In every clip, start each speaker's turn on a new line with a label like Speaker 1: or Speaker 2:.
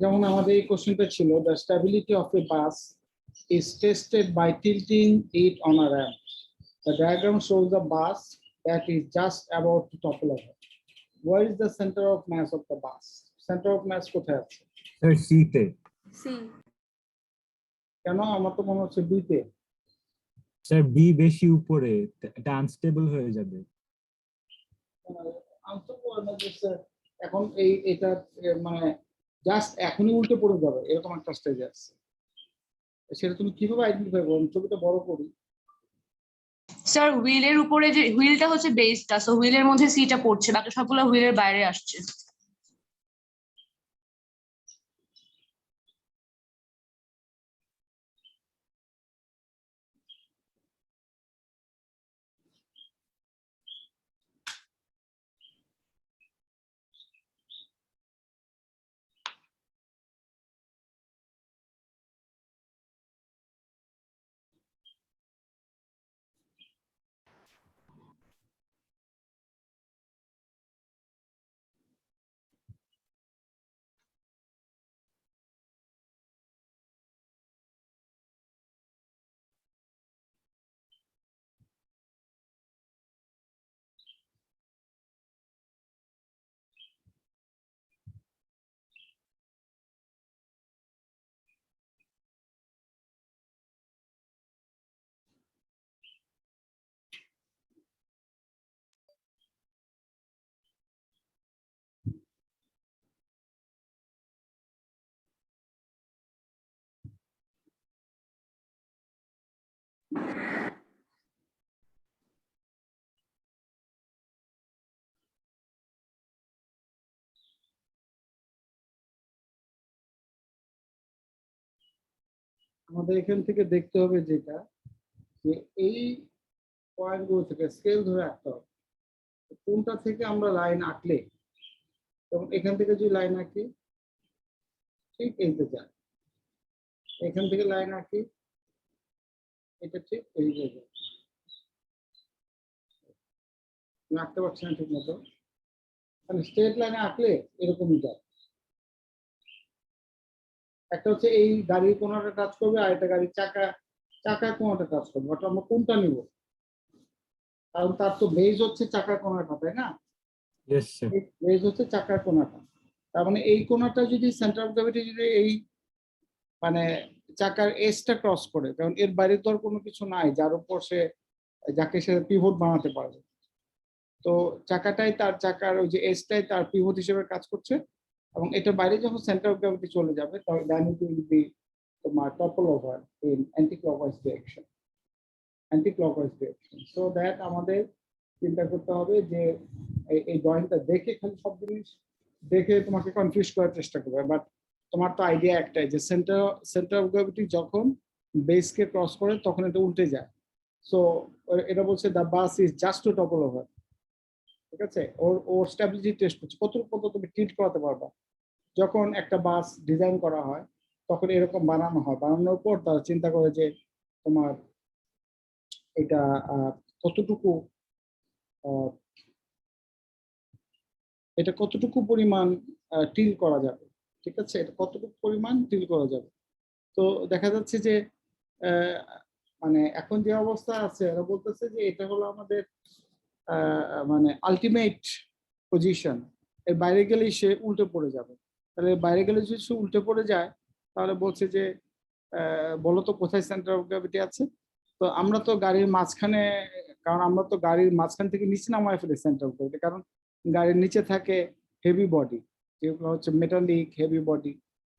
Speaker 1: যেমন আমাদের এই কোশ্চেনটা ছিল, the stability of A bus is tested by tilting it on a ramp. The diagram shows the bus that is just about to topple over. Where is the center of mass of the bus? Center of mass কোথায় আছে?
Speaker 2: Sir সিতে।
Speaker 3: C.
Speaker 1: কেন? আমার তো মনে হচ্ছে বিতে।
Speaker 2: Sir B বেশি উপরে, এটা আনস্টেবল হয়ে যাবে।
Speaker 1: এখন এটা মানে জাস্ট এখনই উল্টে পড়ে যাবে এরকম একটা স্টেজে আছে, সেটা তুমি কিভাবে আইডেন্টিফাই করো? ছবিটা বড় করি।
Speaker 3: স্যার হুইলের উপরে যে হুইলটা হচ্ছে বেসটা, সো হুইলের মধ্যে সিটা পড়ছে, বাকি সবগুলো হুইলের বাইরে আসছে।
Speaker 1: আমাদের এখান থেকে দেখতে হবে যেটা, যে এই পয়েন্টগুলো থেকে স্কেল ধরে আঁকতে হবে, কোনটা থেকে আমরা লাইন আঁকলে, এবং এখান থেকে যদি লাইন আঁকি ঠিক এইতে যায়, এখান থেকে লাইন আঁকি এটা ঠিক এই জায়গায় আঁকতে পারছি না ঠিক মতো, মানে স্ট্রেট লাইনে আঁকলে এরকমই যায়। একটা হচ্ছে এই গাড়ির কোনাটা টাচ করবে, আর একটা গাড়ির চাকার কোনাটা টাচ করবে, ওটা আমরা কোনটা নিব? কারণ তার তো বেজ হচ্ছে চাকার কোনাটা, তাই না?
Speaker 2: Yes sir.
Speaker 1: বেজ হচ্ছে চাকার কোনাটা, তার মানে এই কোনাটা যদি সেন্টার অফ গ্র্যাভিটি যদি এই মানে চাকার এজটা ক্রস করে, কারণ এর বাইরে তো আর কোনো কিছু নাই যার উপর সে যাকে সে পিভট বানাতে পারবে, তো চাকাটাই তার চাকার ওই যে এজটাই তার পিভট হিসেবে কাজ করছে, এবং এটার বাইরে যখন সেন্টার অফ গ্র্যাভিটি চলে যাবে তখন দেন ইট উইল বি তোমার topple over in anti clockwise direction. So that আমাদের চিন্তা করতে হবে যে এই ড্রয়িংটা দেখে খালি সব জিনিস দেখে তোমাকে কনফিউজ করার চেষ্টা করবে, বাট তোমার তো আইডিয়া একটাই যে সেন্টার অফ গ্র্যাভিটি যখন বেসকে ক্রস করে তখন এটা উল্টে যায়। সো এটা বলছে the bus is just to topple over, ঠিক আছে? ওর স্ট্যাবিলিটি টেস্ট করছে কতটুকু পর্যন্ত তুমি টিল্ট করাতে পারবা। যখন একটা বাস ডিজাইন করা হয় তখন এরকম বানানো হয়, বানানোর পর তারা চিন্তা করে যে তোমার এটা কতটুকু এটা কতটুকু পরিমাণ টিল করা যাবে, ঠিক আছে? এটা কতটুকু পরিমাণ টিল করা যাবে। তো দেখা যাচ্ছে যে মানে এখন যে অবস্থা আছে এরা বলতেছে যে এটা হলো আমাদের মানে আলটিমেট পজিশন, এর বাইরে গেলেই সে উল্টে পড়ে যাবে। তাহলে বাইরে গেলে যদি সে উল্টে পড়ে যায় তাহলে বলছে যে বলো তো কোথায় সেন্টার অফ গ্র্যাভিটি আছে। তো আমরা তো গাড়ির মাঝখানে, কারণ আমরা তো গাড়ির মাঝখান থেকে নিচে নামায় ফেলি সেন্টার অফ গ্র্যাভিটি, কারণ গাড়ির নিচে থাকে হেভি বডি, যেগুলো হচ্ছে মেটালিক হেভি বডি।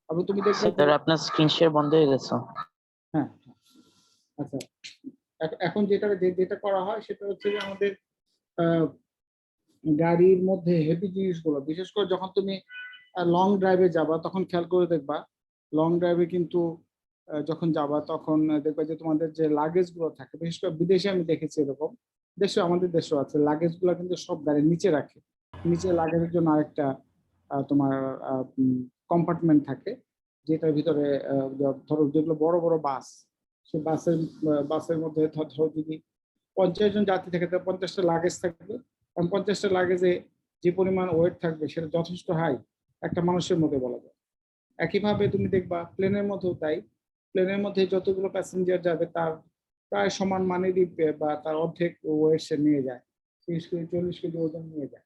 Speaker 1: আবার তুমি দেখবে
Speaker 4: স্যার আপনার স্ক্রিন শেয়ার বন্ধ হয়ে গেছে।
Speaker 1: হ্যাঁ আচ্ছা, এখন যেটা করা হয় সেটা হচ্ছে যে আমাদের গাড়ির মধ্যে হেভি জিনিসগুলো, বিশেষ করে যখন তুমি লং ড্রাইভে যাবা তখন খেয়াল করে দেখবা, লং ড্রাইভে কিন্তু যখন যাবা তখন দেখবা যে তোমাদের যে লাগেজ গুলো থাকে, বিশেষ করে বিদেশে আমি দেখেছি এরকম, দেশে আমাদের দেশেও আছে, লাগেজ গুলো কিন্তু সব গাড়ির নিচে রাখে, নিচে লাগেজের জন্য আরেকটা তোমার কম্পার্টমেন্ট থাকে, যেটার ভিতরে ধরো যেগুলো বড় বড় বাস, সেই বাসের মধ্যে ধরো যদি 50 জন যাত্রী থাকে তাহলে 50টা লাগেজ থাকবে, কারণ 50টা লাগেজে যে পরিমাণ ওয়েট থাকবে সেটা যথেষ্ট হাই একটা মানুষের মধ্যে বলা যায়। একইভাবে তুমি দেখবা প্লেনের মধ্যেও তাই, প্লেনের মধ্যে যতগুলো প্যাসেঞ্জার যাবে তার প্রায় সমান মানেরই বা তার অর্ধেক ওয়েট সে নিয়ে যায়, 30 কেজি 40 কেজি ওজন নিয়ে যায়।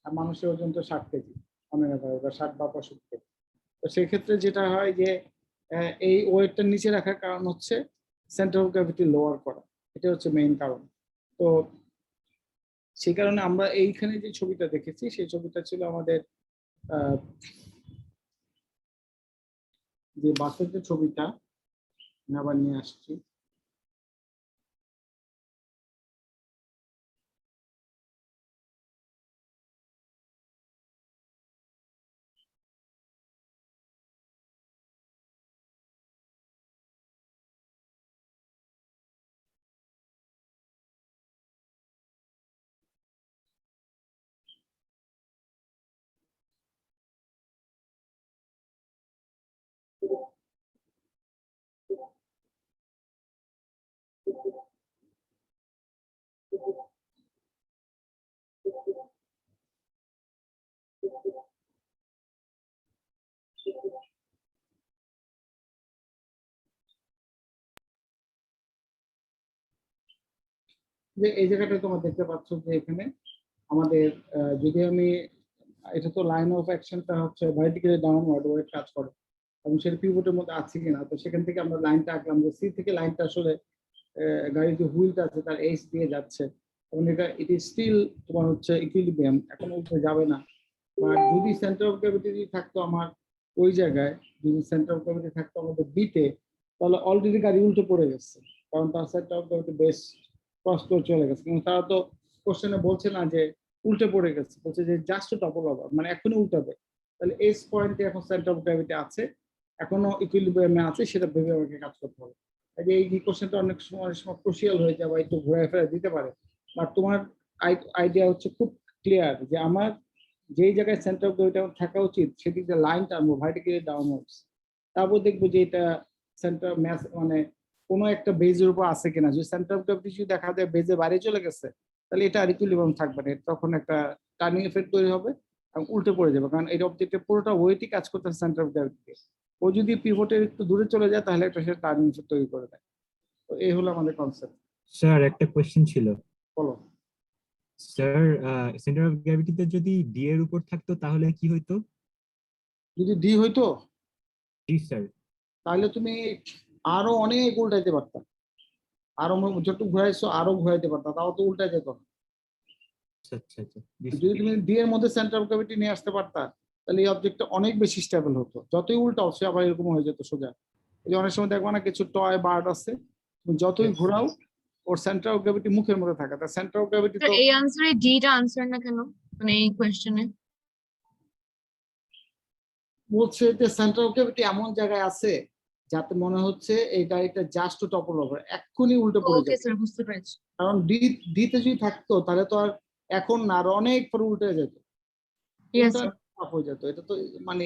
Speaker 1: আর মানুষের ওজন তো 60 কেজি, মনে রাখা বা 60 বা 65 কেজি। তো সেক্ষেত্রে যেটা হয় যে এই ওয়েটটা নিচে রাখার কারণ হচ্ছে সেন্টার অফ গ্র্যাভিটি লোয়ার করা, এটা হচ্ছে মেইন কারণ। তো সেই কারণে আমরা এইখানে যে ছবিটা দেখেছি সেই ছবিটা ছিল আমাদের যে বাসের যে ছবিটা, আমি আবার নিয়ে আসছি। যে এই জায়গাটা তোমরা দেখতে পাচ্ছ যে এখানে আমাদের যদি আমি, এটা তো লাইন অফ অ্যাকশনটা হচ্ছে ভার্টিক্যালি ডাউনওয়ার্ড ওয়েট কাজ করে এবং সেটা পিভটের মধ্যে আছে কিনা, তো সেখান থেকে আমরা লাইনটা আঁকলাম যে সি থেকে লাইনটা আসলে গাড়ির যে হুইলটা আছে তার এইচ দিয়ে যাচ্ছে এবং এটা ইট ইজ স্টিল তোমার হচ্ছে ইকুইলিব্রিয়াম, এখন উঠে যাবে না। বা যদি সেন্টার অফ গ্র্যাভিটি থাকতো আমার ওই জায়গায়, যদি সেন্টার অফ গ্র্যাভিটি থাকতো আমাদের বিতে, তাহলে অলরেডি গাড়ি উল্টে পড়ে গেছে, কারণ তার সেন্টার অফ গ্র্যাভিটি বেশ ক্রস করে চলে গেছে। কিন্তু তারা তো কোশ্চেনে বলছে না যে উল্টে পড়ে গেছে, বলছে যে জাস্ট টপল ওভার, মানে এখনই উল্টাবে। তাহলে এস পয়েন্টে এখন সেন্টার অফ গ্র্যাভিটি আছে, এখনো ইকুইলিব্রিয়ামে আছে, সেটা ভেবে আমাকে কাজ করতে হবে। এই কোশ্চেনটা অনেক সময় ক্রুশিয়াল হয়ে যায় বা একটু ঘুরে ফেরা দিতে পারে, বাট তোমার আইডিয়া হচ্ছে খুব ক্লিয়ার যে আমার যেই জায়গায় সেন্টার অফ গ্র্যাভিটি থাকা উচিত সেদিকে লাইন টানবো ভার্টিক্যালি ডাউনওয়ার্ডস, তারপর দেখবো যে এটা সেন্টার ম্যাস মানে কোনো একটা বেজের উপর আছে কিনা। যদি সেন্টার অফ গ্র্যাভিটি যদি দেখা যায় বেজে বাইরে চলে গেছে, তাহলে এটা আর ইকুইলিব্রিয়াম থাকবে না, তখন একটা টার্নিং এফেক্ট তৈরি হবে এবং উল্টে পড়ে যাবে, কারণ এই অবজেক্টের পুরোটা ওয়েটই কাজ করতেছে সেন্টার অফ গ্র্যাভিটি। ও যদি পিভটের একটু দূরে চলে যায় তাহলে একটা সে টার্নিং এফেক্ট তৈরি করে দেয়। তো এই হলো আমাদের কনসেপ্ট।
Speaker 2: স্যার একটা কোয়েশ্চেন ছিল।
Speaker 1: বলো।
Speaker 2: স্যার সেন্টার অফ গ্র্যাভিটিতে যদি ডি এর উপর থাকতো তাহলে কি হইতো?
Speaker 1: যদি ডি হইতো
Speaker 2: জি স্যার।
Speaker 1: তাহলে তুমি আরো অনেক উল্টাইতে পারতা, আরো যতটুকু ঘুরাইছো আরো ঘুরাইতে পারতা, তাও তো উল্টাই যেত না।
Speaker 2: আচ্ছা আচ্ছা আচ্ছা।
Speaker 1: যদি তুমি ডি এর মধ্যে সেন্টার অফ গ্র্যাভিটি নিয়ে আসতে পারতা, তাহলে এই অবজেক্টটা অনেক বেশি স্টেবল হতো। যতই উল্টাও সে আবার এরকম হয়ে যেত সোজা। এই যে অনেক সময় দেখবা না কিছু টয় বার্ড আছে, তুমি যতই
Speaker 2: Yes,
Speaker 1: ঘোরাও
Speaker 2: yes.
Speaker 1: Or centre of gravity মুখের মধ্যে থাকে, তার সেন্টার অফ গ্র্যাভিটি
Speaker 3: স্যার
Speaker 1: তো
Speaker 3: এই আনসারে ডিটা আনসার না কেন, মানে এই কোয়েশ্চেনে?
Speaker 1: বলছে যে সেন্টার অফ গ্র্যাভিটি এমন জায়গায় আছে যাতে মনে হচ্ছে এই গাড়িটা জাস্ট টু টপল ওভার, এক্ষুনি উল্টে পড়ে
Speaker 3: ওকে
Speaker 1: যাবে।
Speaker 3: স্যার, বুঝতে পেরেছি।
Speaker 1: কারণ ডিতে যদি থাকতো তাহলে তো আর এখন না, আর অনেক পরে উল্টে যেত,
Speaker 3: ইয়েস
Speaker 1: উল্টা
Speaker 3: স্যার।
Speaker 1: খারাপ হয়ে যেত। এটা তো মানে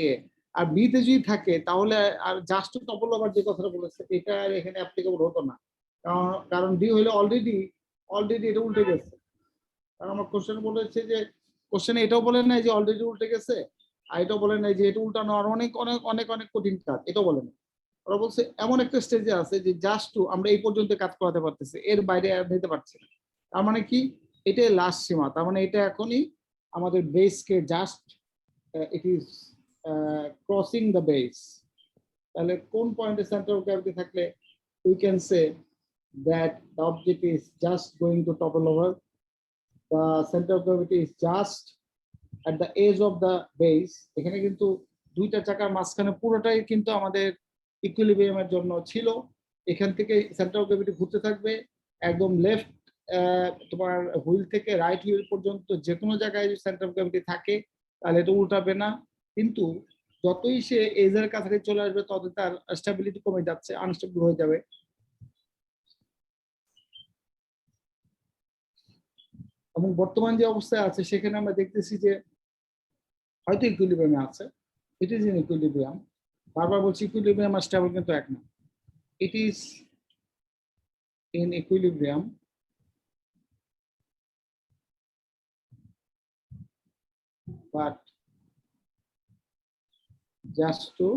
Speaker 1: আর বিতে যদি থাকে তাহলে আর জাস্ট টু টপল ওভার যে কথাটা বলেছে এটা আর এখানে অ্যাপ্লিকেবল হতো না, কারণ কারণ ডি হইলে অলরেডি অলরেডি এটা উল্টে গেছে। কারণ আমার কোশ্চেন বলেছে যে কোশ্চেনে এটাও বলেন নাই যে অলরেডি উল্টে গেছে, আর এটাও বলেন নাই যে এটা উল্টানো আর অনেক অনেক অনেক অনেক কঠিন কাজ, এটাও বলেন। ওরা বলছে এমন একটা স্টেজে আছে যে জাস্ট টু আমরা এই পর্যন্ত কাজ করাতে পারতেছি, এর বাইরে আর নিতে পারছি না। তার মানে কি, এটাই লাস্ট সীমা, তার মানে এটা এখনই আমাদের বেসকে just it is crossing the base. তাহলে কোন পয়েন্টে সেন্টার অফ গ্র্যাভিটি থাকলে we can say that the object is just going to topple over, the center of gravity is just at the edge of the base। এখানে কিন্তু দুইটা চাকার মাঝখানে পুরোটাই কিন্তু আমাদের ইকুইলিব্রিয়ামের জন্য ছিল। এখান থেকে সেন্টার অফ গ্র্যাভিটি ঘুরতে থাকবে একদম লেফট তোমার হুইল থেকে রাইট হুইল পর্যন্ত, যে কোনো জায়গায় যদি সেন্টার অফ গ্র্যাভিটি থাকে তাহলে এটা উল্টাবে না। কিন্তু যতই সে এজের কাছাকাছি চলে আসবে তত তার স্টেবিলিটি কমে যাচ্ছে, আনস্টেবল হয়ে যাবে। এবং বর্তমান যে অবস্থায় আছে সেখানে আমরা দেখতেছি যে হয়তো ইকুইলিব্রিয়ামে আছে, ইট ইজ ইন ইকুইলিব্রিয়াম। বারবার বলছি ইকুইলিব্রিয়াম আর স্টেবল কিন্তু এক না, it is in equilibrium but just to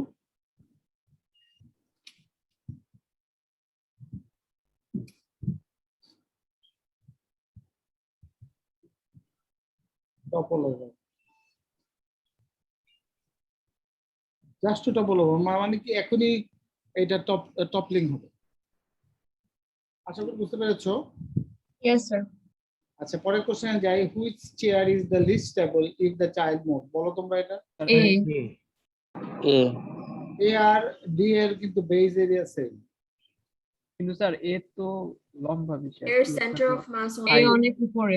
Speaker 1: topple over. Just to topple over মানে কি এখনই এটা টপলিং হবে। আশা করি বুঝতে পেরেছো।
Speaker 3: Yes, sir.
Speaker 1: আচ্ছা পরের কোশ্চেনে যাই, which chair is the least stable if the child move, বলো তোমরা এটা।
Speaker 3: A.
Speaker 4: A
Speaker 1: A R D এর কিন্তু বেজ এরিয়া সেম,
Speaker 5: কিন্তু স্যার এ তো লম্বা বিষয়
Speaker 6: এর center of mass
Speaker 3: A
Speaker 6: হলো
Speaker 3: অনেক উপরে।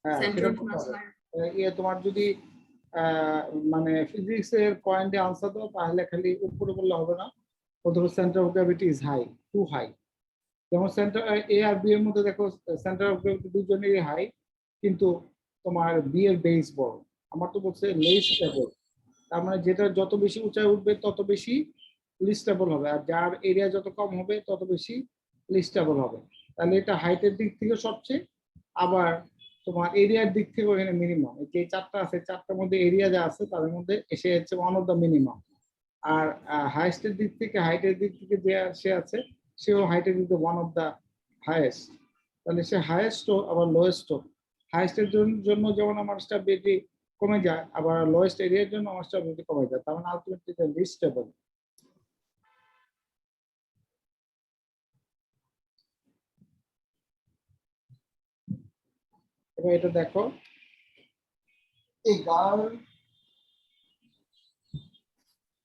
Speaker 1: হ্যাঁ
Speaker 6: center
Speaker 1: সেটা
Speaker 6: of
Speaker 1: করতে
Speaker 6: mass
Speaker 1: হবে।
Speaker 6: higher.
Speaker 1: ইয়ে তোমার যদি মানে ফিজিক্স এর পয়েন্টে আনসার দাও তাহলে খালি উপরে বললে হবে না, অথবা center of gravity is high, too high. যেমন সেন্টার এ আর বি এর মধ্যে দেখো সেন্টার অফ গ্র্যাভিটি দুজনেরই হাই, কিন্তু তোমার বি এর বেস বড়। আমার তো বলছে লেস স্টেবল, তার মানে যেটা যত বেশি উঁচায় উঠবে তত বেশি লিস্টেবল হবে, আর যার এরিয়া যত কম হবে তত বেশি লিস্টেবল হবে। তাহলে এটা হাইটের দিক থেকে সবচেয়ে, আবার তোমার এরিয়ার দিক থেকে এখানে মিনিমাম। যে চারটা আছে চারটার মধ্যে এরিয়া যা আছে তাদের মধ্যে এসে হচ্ছে ওয়ান অফ দ্য মিনিমাম। আর হাইয়েস্টের দিক থেকে হাইটের দিক থেকে যে সে আছে সেও হাইটের দিক থেকে ওয়ান অফ দ্য হাইয়েস্ট। তাহলে সে হাইয়েস্ট আবার লোয়েস্ট। হাইয়েস্টের জন্য যেমন আমার স্টেবিলিটি কমে যায়, আবার লোয়েস্ট এরিয়ার জন্য আমার স্টেবিলিটি কমে যায়, তার মানে আলটিমেটলি এটা লিস্ট স্টেবল। এবার এটা দেখো,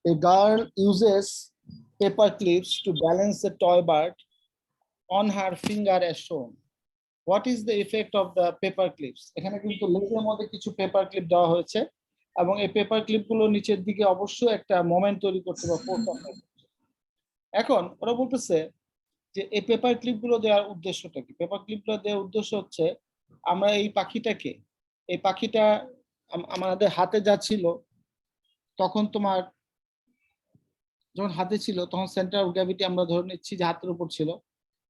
Speaker 1: a girl uses paper clips to balance a toy bird on her finger as shown. What is the effect of the paper clips? এখানে কিন্তু লেজের মধ্যে কিছু পেপার ক্লিপ দেওয়া হয়েছে এবং এই পেপার ক্লিপগুলো নিচের দিকে অবশ্যই একটা মোমেন্ট তৈরি করছে বা ফোর্স অ্যাপ্লাই করছে। এখন ওরা বলতেছে যে এই পেপার ক্লিপগুলো দেওয়ার উদ্দেশ্যটা কি? পেপার ক্লিপগুলো দেওয়ার উদ্দেশ্য হচ্ছে আমরা এই পাখিটা আমাদের হাতে যা ছিল, তখন তোমার যখন হাতে ছিল তখন সেন্টার অফ গ্র্যাভিটি আমরা ধরে নিচ্ছি যে হাতের উপর ছিল,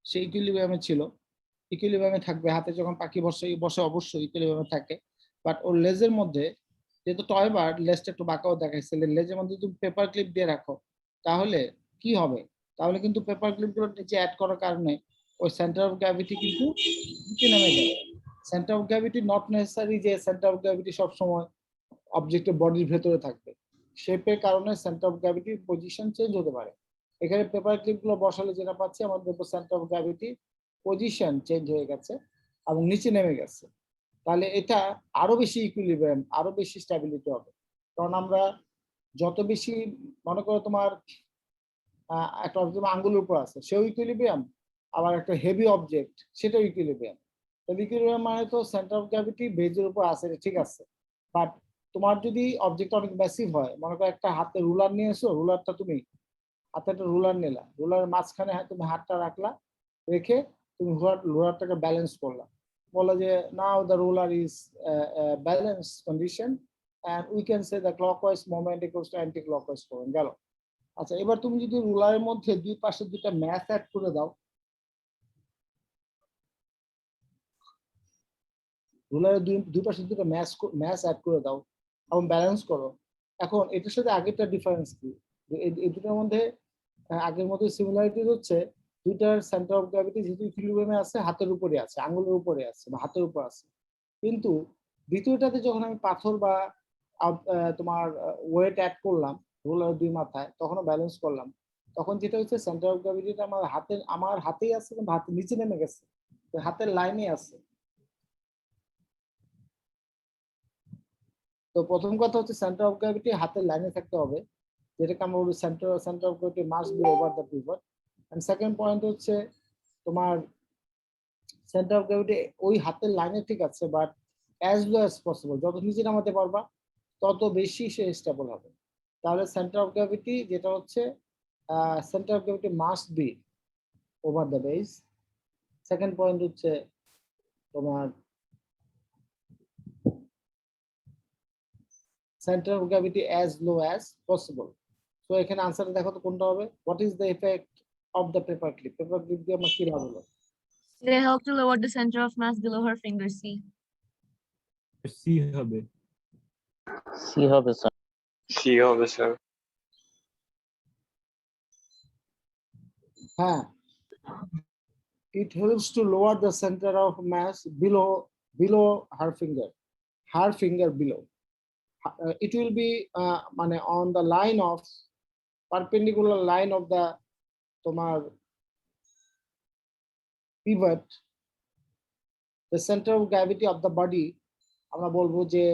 Speaker 1: সে ইকুইলিব্রিয়ামে ছিল, ইকুইলিব্রিয়ামে থাকবে। হাতে যখন পাখি বসে অবশ্যই ইকুইলিব্রিয়ামে থাকে, বাট ওর লেজের মধ্যে যেহেতু টয় বার্ড, লেজটা একটু বাঁকাও দেখাইছে, লেজের মধ্যে যদি পেপার ক্লিপ দিয়ে রাখো তাহলে কি হবে? তাহলে কিন্তু পেপার ক্লিপগুলো নিচে অ্যাড করার কারণে ওই সেন্টার অফ গ্র্যাভিটি কিন্তু নিচে নেমে যাবে। Centre of gravity not necessary যে সেন্টার অফ গ্র্যাভিটি সবসময় অবজেক্টের বডির ভেতরে থাকবে, শেপের কারণে সেন্টার অফ গ্র্যাভিটির পজিশন চেঞ্জ হতে পারে। এখানে পেপার ক্লিপগুলো বসালে যেটা পাচ্ছি, আমাদের centre of gravity position change হয়ে গেছে এবং নিচে নেমে গেছে। তাহলে এটা আরো বেশি ইকুইলিব্রিয়াম, আরো বেশি স্ট্যাবিলিটি হবে। কারণ আমরা যত বেশি, মনে করো তোমার একটা অবজেক্ট আঙ্গুলের উপর আছে, সেও ইকুইলিব্রিয়াম, আবার একটা হেভি অবজেক্ট সেটাও ইকুইলিব্রিয়াম। তাহলে ইকুইলিব্রিয়াম মানে তো সেন্টার অফ গ্র্যাভিটি বেজের উপর আছে, ঠিক আছে, বাট তোমার যদি অবজেক্ট অনেক ম্যাসিভ হয়, মনে করো একটা হাতে রুলার নিয়ে এসো, রুলারটা তুমি হাতে একটা রুলার নিলা, রুলারের মাঝখানে তুমি হাতটা রাখলা, রেখে তুমি রুলারটাকে ব্যালেন্স করলা, বলা যে now the ruler is balance condition and we can say the clockwise movement equals to anti clockwise movement গেল। আচ্ছা এবার তুমি যদি রুলারের মধ্যে দুই পাশে দুইটা ম্যাথ অ্যাড করে দাও, রুলারের দুই পাশে দুটো ম্যাচ অ্যাড করে দাও এবং ব্যালেন্স করো, এখন এটার সাথে আগেরটা ডিফারেন্স কি? এই দুটোর মধ্যে আগের মধ্যে সিমিলারিটি হচ্ছে দুইটার সেন্টার অফ গ্র্যাভিটি যেহেতু ইকুইলিব্রিয়ামে আছে, হাতের উপরে আছে, আঙ্গুলের উপরে আছে বা হাতের উপর আছে, কিন্তু দ্বিতীয়টাতে যখন আমি পাথর বা তোমার ওয়েট অ্যাড করলাম রুলার দুই মাথায়, তখনও ব্যালেন্স করলাম, তখন যেটা হচ্ছে সেন্টার অফ গ্র্যাভিটিটা আমার হাতেই আছে কিন্তু হাতের নিচে নেমে গেছে, হাতের লাইনে আছে। তো প্রথম কথা হচ্ছে সেন্টার অফ গ্র্যাভিটি হাতের লাইনে থাকতে হবে, যেটাকে আমরা বলি center of gravity must be over the pivot. And second point হচ্ছে তোমার সেন্টার অফ গ্র্যাভিটি ওই হাতের লাইনে ঠিক আছে, but as low as possible, যত নিচে নামাতে পারবা তত বেশি সে স্টেবল হবে। তাহলে সেন্টার অফ গ্র্যাভিটি যেটা হচ্ছে centre of gravity must be over the base. Second point হচ্ছে তোমার center of gravity as low as possible. So এখানে আনসারটা দেখো তো কোনটা হবে? What is the effect of the paper clip? Paper clip দিয়ে আমরা কি লাভ হলো?
Speaker 3: They help to lower the center of mass below her finger. C.
Speaker 2: C হবে।
Speaker 4: সি হবে স্যার।
Speaker 7: সি হবে স্যার।
Speaker 1: হ্যাঁ, it helps to lower the center of mass below her finger. her finger below. It will be মানে on the line of perpendicular line of the তোমার pivot, the center of gravity of the body আমরা বলবো যে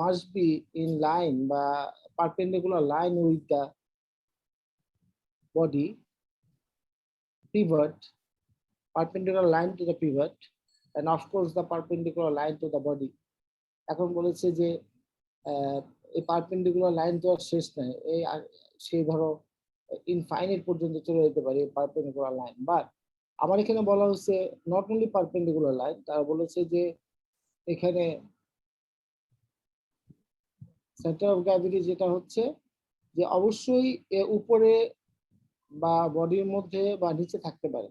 Speaker 1: must be in line বা perpendicular line with the body, pivot, perpendicular line to the pivot, and of course the perpendicular line to the body. এখন বলেছে যে এই perpendicular line তো আর শেষ নাই, এই সেই ধরো ইনফাইনাইট পর্যন্ত চলে যেতে পারে পারপেন্ডিকুলার লাইন। বাট আমার এখানে বলা হচ্ছে নট অনলি পারপেন্ডিকুলার লাইন, তারা বলেছে যে এখানে সেন্টার অফ গ্র্যাভিটি যেটা হচ্ছে যে অবশ্যই উপরে বা বডির মধ্যে বা নিচে থাকতে পারে।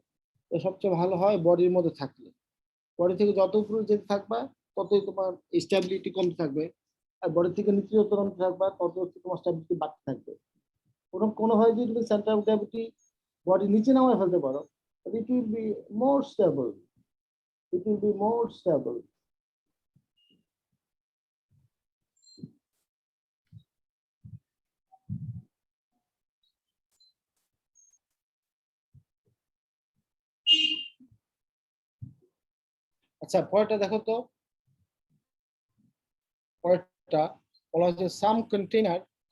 Speaker 1: তো সবচেয়ে ভালো হয় বডির মধ্যে থাকলে, বডি থেকে যত উপরে যেতে থাকবা ততই তোমার স্টেবিলিটি কমতে থাকবে, আর বডি থেকে নিচে যত নামতে থাকবা তত হচ্ছে তোমার স্টেবিলিটি বাড়তে থাকবে। কোনোভাবে যদি তুমি সেন্টার অফ গ্র্যাভিটি বডি নিচে নামায় ফেলতে পারো, it will be more stable. It will be more stable. আচ্ছা পরেরটা দেখো তো, পরেরটা বলা হচ্ছে some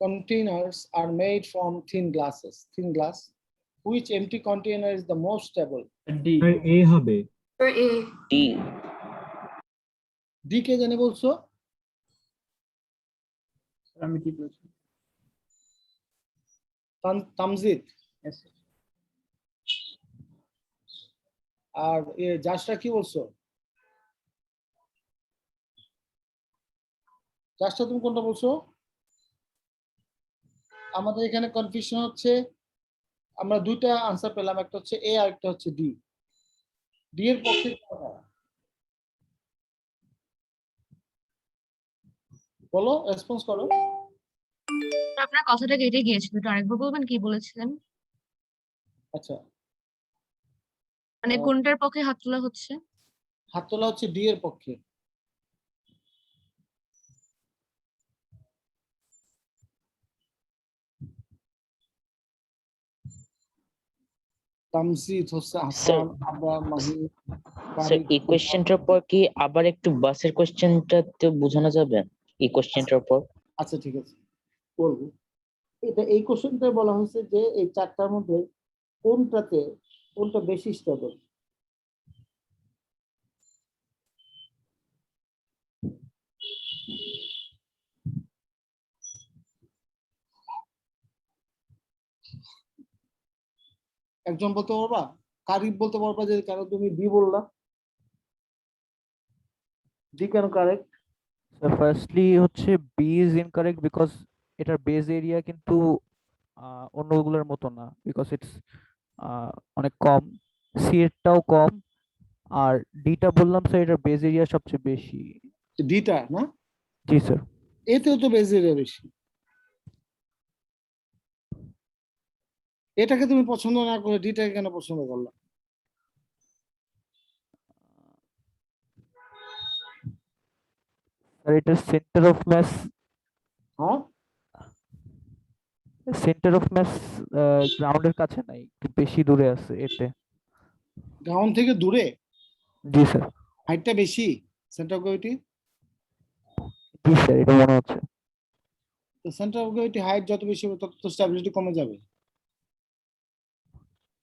Speaker 1: containers are made from thin glass, which empty container is the most stable?
Speaker 5: D
Speaker 2: sir A হবে।
Speaker 3: Sir, A.
Speaker 4: D.
Speaker 1: ডি কে জানে বলছো?
Speaker 5: আমি কি বলছি?
Speaker 1: তামজিদ।
Speaker 5: Yes, sir.
Speaker 1: আর জাসটা কি বলছো? জাসটা তুমি কোনটা বলছো? আমাদের এখানে কনফিউশন হচ্ছে, আমরা দুইটা আনসার পেলাম, একটা হচ্ছে এ আর একটা হচ্ছে ডি। ডি এর পক্ষে কোনটা? বলো, রেসপন্স করো।
Speaker 3: আপনার কথাটা কেটে গিয়েছিল, একটু আরেকবার বলবেন কি বলেছিলেন?
Speaker 1: আচ্ছা,
Speaker 3: মানে কোনটার পক্ষে হাত তোলা হচ্ছে?
Speaker 1: হাত তোলা হচ্ছে ডি এর পক্ষে। তামজিদ, হোসেন, হাসান, আবরার, মাহি,
Speaker 4: স্যার এই কোশ্চেনটার পর কি আবার একটু বাসের কোশ্চেনটা তো বোঝানো যাবে এই কোশ্চেনটার পর?
Speaker 1: আচ্ছা ঠিক আছে বলবো। এই কোশ্চেনটা বলা হচ্ছে যে এই চারটার মধ্যে কোনটা বেশি স্টেবল? একজন বলতে পারবা? কারিব বলতে পারবা যে কেন তুমি ডি বললা? ডি কেন কারেক্ট?
Speaker 6: So firstly হচ্ছে B is incorrect because এটার বেজ এরিয়া কিন্তু অন্যগুলোর মতো না, বিকজ ইটস অনেক কম, সি এরটাও কম, আর ডিটা বললাম স্যার এটার বেজ এরিয়া সবচেয়ে বেশি।
Speaker 1: ডিটা না,
Speaker 6: জি স্যার।
Speaker 1: এতেও তো বেজ এরিয়া বেশি। এটাকে তুমি পছন্দ না করে ডিটাকে কেন পছন্দ করলা?
Speaker 6: স্যার এটার
Speaker 1: হ্যাঁ,
Speaker 6: সেন্টার অফ মাস গ্রাউন্ডের কাছে নাই, একটু বেশি দূরে আছে এতে।
Speaker 1: গ্রাউন্ড থেকে দূরে,
Speaker 6: জি স্যার।
Speaker 1: হাইটটা বেশি centre of gravity.
Speaker 6: G sir এটা মনে হচ্ছে।
Speaker 1: তো সেন্টার অফ গ্র্যাভিটি হাইট যত বেশি হবে তত তো স্ট্যাবিলিটি কমে যাবে।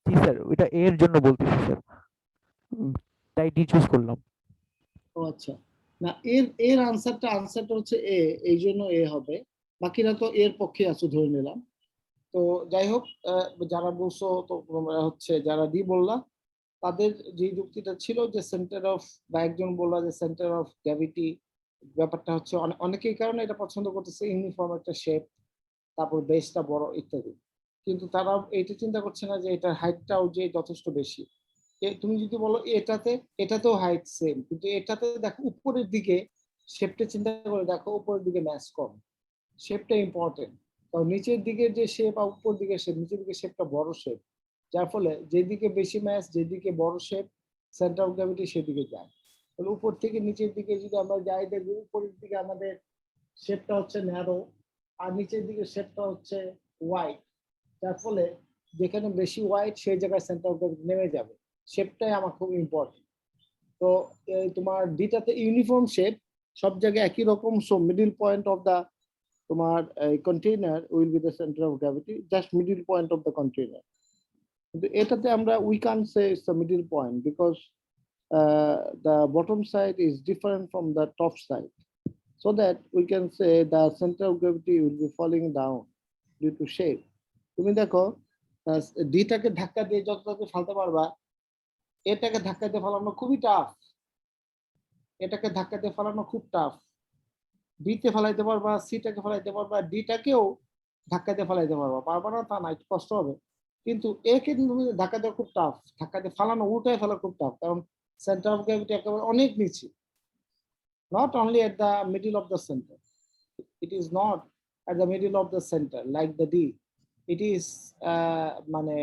Speaker 6: জি স্যার ওইটা এর জন্য বলতেছি স্যার, তাই ডি চুজ করলাম।
Speaker 1: ও আচ্ছা, না এর আনসারটা হচ্ছে এ, এই জন্য এ হবে, বাকিরা তো এর পক্ষে আছে ধরে নিলাম। তো যাই হোক, যারা বলছো তো তোমরা হচ্ছে যারা ডি বললা তাদের যে যুক্তিটা ছিল যে সেন্টার অফ, বা একজন বললা যে সেন্টার অফ গ্র্যাভিটি ব্যাপারটা হচ্ছে অনেকেই কারণে এটা পছন্দ করতেছে ইউনিফর্ম একটা শেপ, তারপর বেসটা বড় ইত্যাদি, কিন্তু তারা এটা চিন্তা করছে না যে এটার হাইটটাও যে যথেষ্ট বেশি। তুমি যদি বলো এটাতেও হাইট সেম, কিন্তু এটাতে দেখো উপরের দিকে শেপটা চিন্তা করে দেখো, উপরের দিকে ম্যাচ কম, শেপটা ইম্পর্টেন্ট। কারণ নিচের দিকে যে শেপ আর উপর দিকে শেপ, নিচের দিকে শেপটা বড় শেপ, যার ফলে যেদিকে বেশি ম্যাচ, যেদিকে বড় শেপ সেন্টার অফ গ্র্যাভিটি সেদিকে যায়। তো তাহলে উপর থেকে নিচের দিকে যদি আমরা যাই দেখবো উপরের দিকে আমাদের শেপটা হচ্ছে ন্যারো আর নিচের দিকে শেপটা হচ্ছে ওয়াইড, যার ফলে যেখানে বেশি ওয়াইড সেই জায়গায় সেন্টার অফ গ্র্যাভিটি নেমে যাবে। শেপটাই আমার খুব ইম্পর্টেন্ট। তো তোমার ডিটাতে ইউনিফর্ম শেপ, সব জায়গায় একই রকম, so middle point of the তোমার container will be the centre of gravity, just middle point of the container. কিন্তু এটাতে আমরা we can say it's the middle point because the bottom side is different from the top side, so that we can say the center of gravity will be falling down due to shape. তুমি দেখো ডিটাকে ধাক্কা দিয়ে যতটাকে ফালতে পারবা, এটাকে ধাক্কা দিয়ে ফালানো খুবই tough, এটাকে ধাক্কা দিয়ে ফালানো খুব টাফ। বিতে ফালাইতে পারবা, সিটাকে ফালাইতে পারবা, ডিটাকেও ধাক্কা দিয়ে ফালাইতে পারবা, পারবা না তা না, একটু কষ্ট হবে, কিন্তু একে কিন্তু ধাক্কা দেওয়া খুব টাফ, ধাক্কা দিয়ে ফালানো উল্টায় ফেলা খুব টাফ, কারণ সেন্টার অফ গ্র্যাভিটি একেবারে অনেক নিচে, not only at the middle of the center, it is not at the middle of the center like the D, it is মানে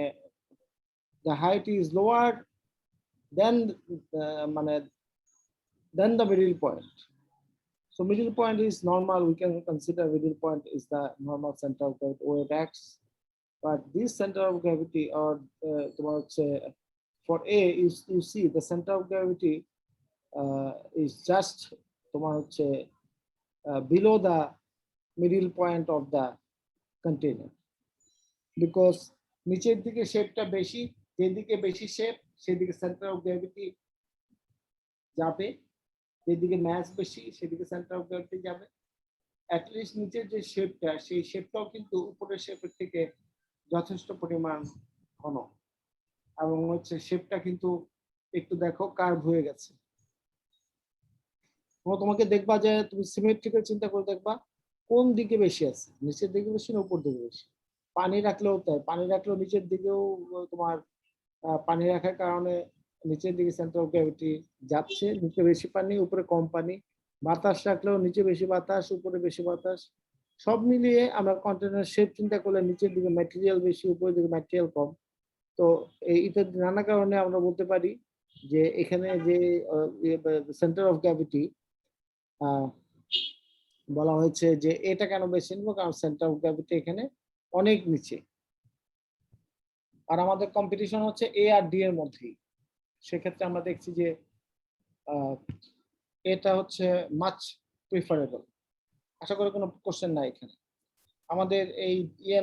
Speaker 1: the height is lower than than the middle point. So middle point is normal, we can consider middle point is the normal center of gravity where it acts, but this center of gravity or for A is, you see the center of gravity is just below the middle point of the container, because নিচের দিকে শেপটা বেশি, যেদিকে বেশি shape সেদিকে centre of gravity যাবে, যেদিকে mass বেশি সেদিকে সেন্টার অফ গ্র্যাভিটি যাবে। অ্যাটলিস্ট নিচের যে শেপটা সেই শেপটাও কিন্তু উপরের শেপের থেকে যথেষ্ট পরিমাণ ঘন, এবং শেপটা কিন্তু একটু দেখো কার্ভ হয়ে গেছে। তোমাকে দেখবা যে তুমি সিমেট্রিক্যাল চিন্তা করে দেখবা কোন দিকে বেশি আছে, নিচের দিকে বেশি না উপর দিকে বেশি। পানি রাখলেও তাই, পানি রাখলেও নিচের দিকেও তোমার পানি রাখার কারণে নিচের দিকে সেন্টার অফ গ্র্যাভিটি যাচ্ছে, নিচে বেশি পানি উপরে কম পানি। বাতাস রাখলেও নিচে বেশি বাতাস উপরে বেশি বাতাস। সব মিলিয়ে আমরা কন্টেনার শেপ চিন্তা করলে নিচের দিকে ম্যাটেরিয়াল বেশি উপরের দিকে ম্যাটেরিয়াল কম। তো এইটা নানা কারণে আমরা বলতে পারি যে এখানে যে সেন্টার অফ গ্র্যাভিটি বলা হয়েছে যে এটা কেন বেশি নেবো, কারণ সেন্টার অফ গ্র্যাভিটি এখানে অনেক নিচে, আর আমাদের কম্পিটিশন হচ্ছে এ আর ডি এর মধ্যেই। সেক্ষেত্রে আমরা দেখছি যে এটা হচ্ছে মাচ প্রিফারেবল। আশা করি কোনো কোশ্চেন নাই এখানে। আমাদের এই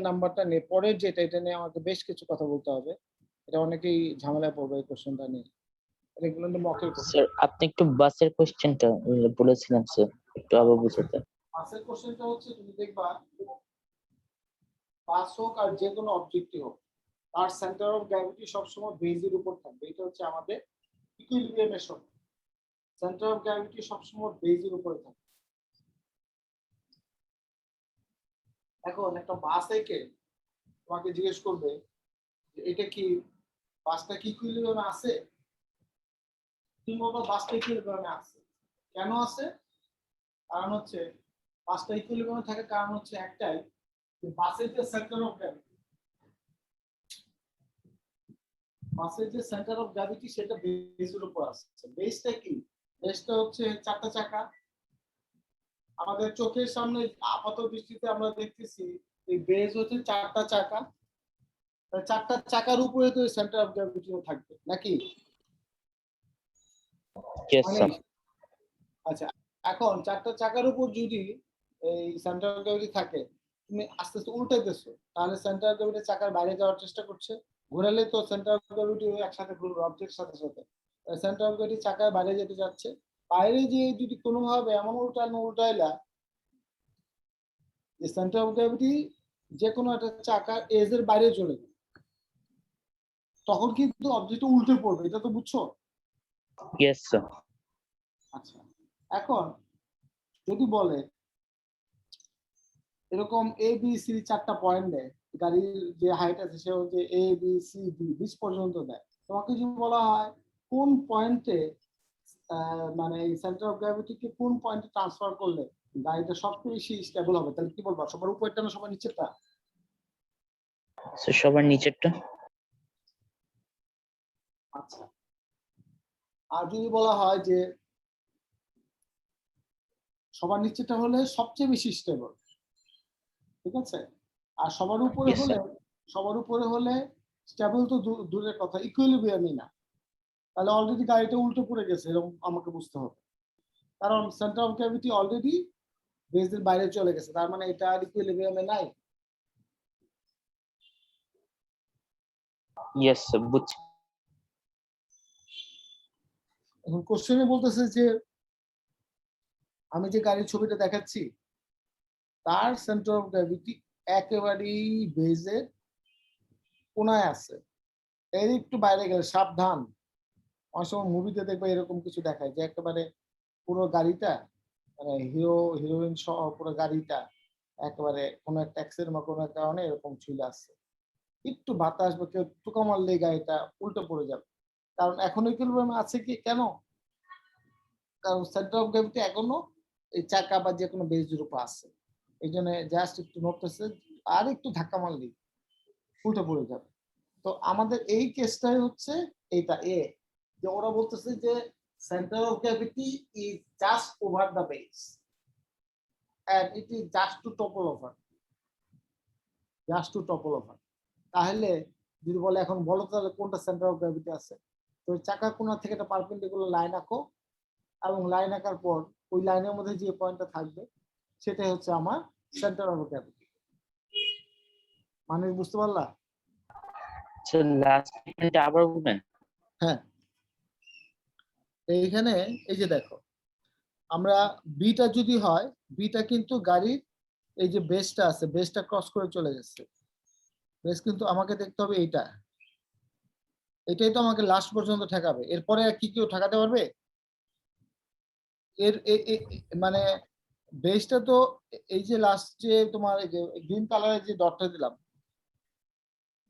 Speaker 1: নাম্বারটা নিয়ে পরের যেটা, এটা নিয়ে আমাকে বেশ কিছু কথা বলতে হবে, এটা অনেকেই ঝামেলায় পড়বে এই কোশ্চেনটা নিয়ে। এগুলো মকের কোশ্চেন।
Speaker 4: স্যার আপনি একটু বাসের কোশ্চেনটা বলেছিলেন স্যার, একটু আবার বুঝাতে।
Speaker 1: বাসের কোশ্চেনটা হচ্ছে তুমি দেখবা বাস হোক আর যে কোনো অবজেক্টই হোক, তার সেন্টার অফ গ্র্যাভিটি সবসময় বেজের উপর থাকবে। এটা হচ্ছে আমাদের ইকুইলিব্রিয়ামের শর্ত, সেন্টার অফ গ্র্যাভিটি সবসময় বেজের উপরে থাকবে। এখন একটা বাস একে তোমাকে জিজ্ঞেস করবে যে এটা কি বাসটা কি ইকুইলিব্রিয়ামে আছে, তুমি বলবো বাসটা ইকুইলিব্রিয়ামে আছে। কেন আছে? কারণ হচ্ছে বাসটা ইকুইলিব্রিয়ামে থাকার কারণ হচ্ছে একটাই, যে বাসের যে সেন্টার অফ গ্র্যাভিটি, বাসের যে সেন্টার অফ গ্র্যাভিটি সেটা বেসের উপর আসছে। বেসটা কি? বেসটা হচ্ছে চারটা চাকা। আমাদের চোখের সামনে আপাত দৃষ্টিতে আমরা দেখতেছি এই বেস হচ্ছে চারটা চাকা, চারটা চাকার উপরে তো সেন্টার অফ গ্র্যাভিটিও থাকবে নাকি? আচ্ছা, এখন চারটা চাকার উপর যদি এই সেন্টার অফ গ্র্যাভিটি থাকে, তুমি আস্তে আস্তে উল্টাইতেছো, তাহলে সেন্টার অফ গ্র্যাভিটি চাকার বাইরে যাওয়ার চেষ্টা করছে। ঘোরালে তো সেন্টার অফ গ্র্যাভিটি একসাথে ঘুরবে অবজেক্টের সাথে সাথে, সেন্টার অফ গ্র্যাভিটি চাকার বাইরে যেতে যাচ্ছে। বাইরে গিয়ে যদি কোনোভাবে এমন উল্টাইলা যে সেন্টার অফ গ্র্যাভিটি যে কোনো একটা চাকার এজের বাইরে চলে গেল, তখন কিন্তু অবজেক্ট উল্টে পড়বে। এটা তো বুঝছো?
Speaker 4: Yes sir.
Speaker 1: আচ্ছা, এখন যদি বলে এরকম এ বি সি চারটা পয়েন্ট দেয়, গাড়ির যে হাইট আছে সে হচ্ছে এ বি সি ডি 20 পর্যন্ত দেয়, তোমাকে যদি বলা হয় কোন পয়েন্টে মানে এই সেন্টার অফ গ্র্যাভিটিকে কোন পয়েন্টে ট্রান্সফার করলে গাড়িটা সবচেয়ে বেশি স্টেবল হবে, তাহলে কি বলবা? সবার উপরেরটা না সবার নিচেরটা?
Speaker 4: সবার নিচেরটা।
Speaker 1: আচ্ছা, আর যদি বলা হয় যে সবার নিচেটা হলে সবচেয়ে বেশি স্টেবল, ঠিক আছে? আর সবার উপরে হলে স্টেবল তো দূরের কথা, ইকুইলিব্রিয়ামই না, তাহলে অলরেডি গাড়িটা উল্টো পড়ে গেছে এরকম আমাকে বুঝতে হবে, কারণ সেন্টার অফ গ্র্যাভিটি অলরেডি বেসের বাইরে চলে গেছে, তার মানে এটা আর ইকুইলিব্রিয়ামে নাই।
Speaker 4: ইয়েস স্যার, বুঝছি।
Speaker 1: এখন কোশ্চেনে বলতেছে যে আমি যে গাড়ির ছবিটা দেখাচ্ছি তার সেন্টার অফ গ্র্যাভিটি একেবারেই বেজের কোনায় আছে, এর একটু বাইরে গেলে সাবধান। অনেক সময় মুভিতে দেখবে এরকম কিছু দেখায় যে একেবারে পুরো গাড়িটা মানে হিরোইন সহ পুরো গাড়িটা একেবারে কোনো একটা অ্যাক্সিডেন্ট বা কোনো একটা কারণে এরকম ঝুলে আসছে, একটু বাতাস বা কেউ টোকা মারলে গাড়িটা উল্টো পড়ে যাবে, কারণ এখন ইকুইলিব্রিয়াম আছে কি কেন? কারণ সেন্টার অফ গ্র্যাভিটি এখনো এই চাকা বা যে কোনো বেজের উপর আছে, এই জন্য জাস্ট একটু নড়তেছে, আর একটু ধাক্কা মারলেই উল্টো পড়ে যাবে। তো আমাদের এই কেসটাই হচ্ছে এইটা এ, যে ওরা বলতেছে যে centre of gravity is just over the base and it is just to topple over, তাহলে যদি বলে এখন বলো তাহলে কোনটা সেন্টার অফ গ্র্যাভিটি আছে, তো চাকা কোণা থেকে একটা পারপেন্ডিকুলার লাইন আঁকো এবং লাইন আঁকার পর ওই লাইনের মধ্যে যে পয়েন্টটা থাকবে সেটাই হচ্ছে আমার সেন্টার অফ গ্র্যাভিটি। মানে বুঝতে পারলা?
Speaker 4: স্যার লাস্ট স্টেটমেন্টটা আবার বলবেন?
Speaker 1: হ্যাঁ, এইখানে এই যে দেখো আমরা বিটা যদি হয়, বিটা কিন্তু গাড়ির এই যে বেসটা আছে বেসটা ক্রস করে চলে গেছে, বেস কিন্তু আমাকে দেখতে হবে এটাই তো আমাকে লাস্ট পর্যন্ত ঠেকাবে, এরপরে আর কি কেউ ঠেকাতে পারবে? মানে বেসটা তো এই যে লাস্ট যে তোমার এই যে গ্রিন কালারের যে ডটটা দিলাম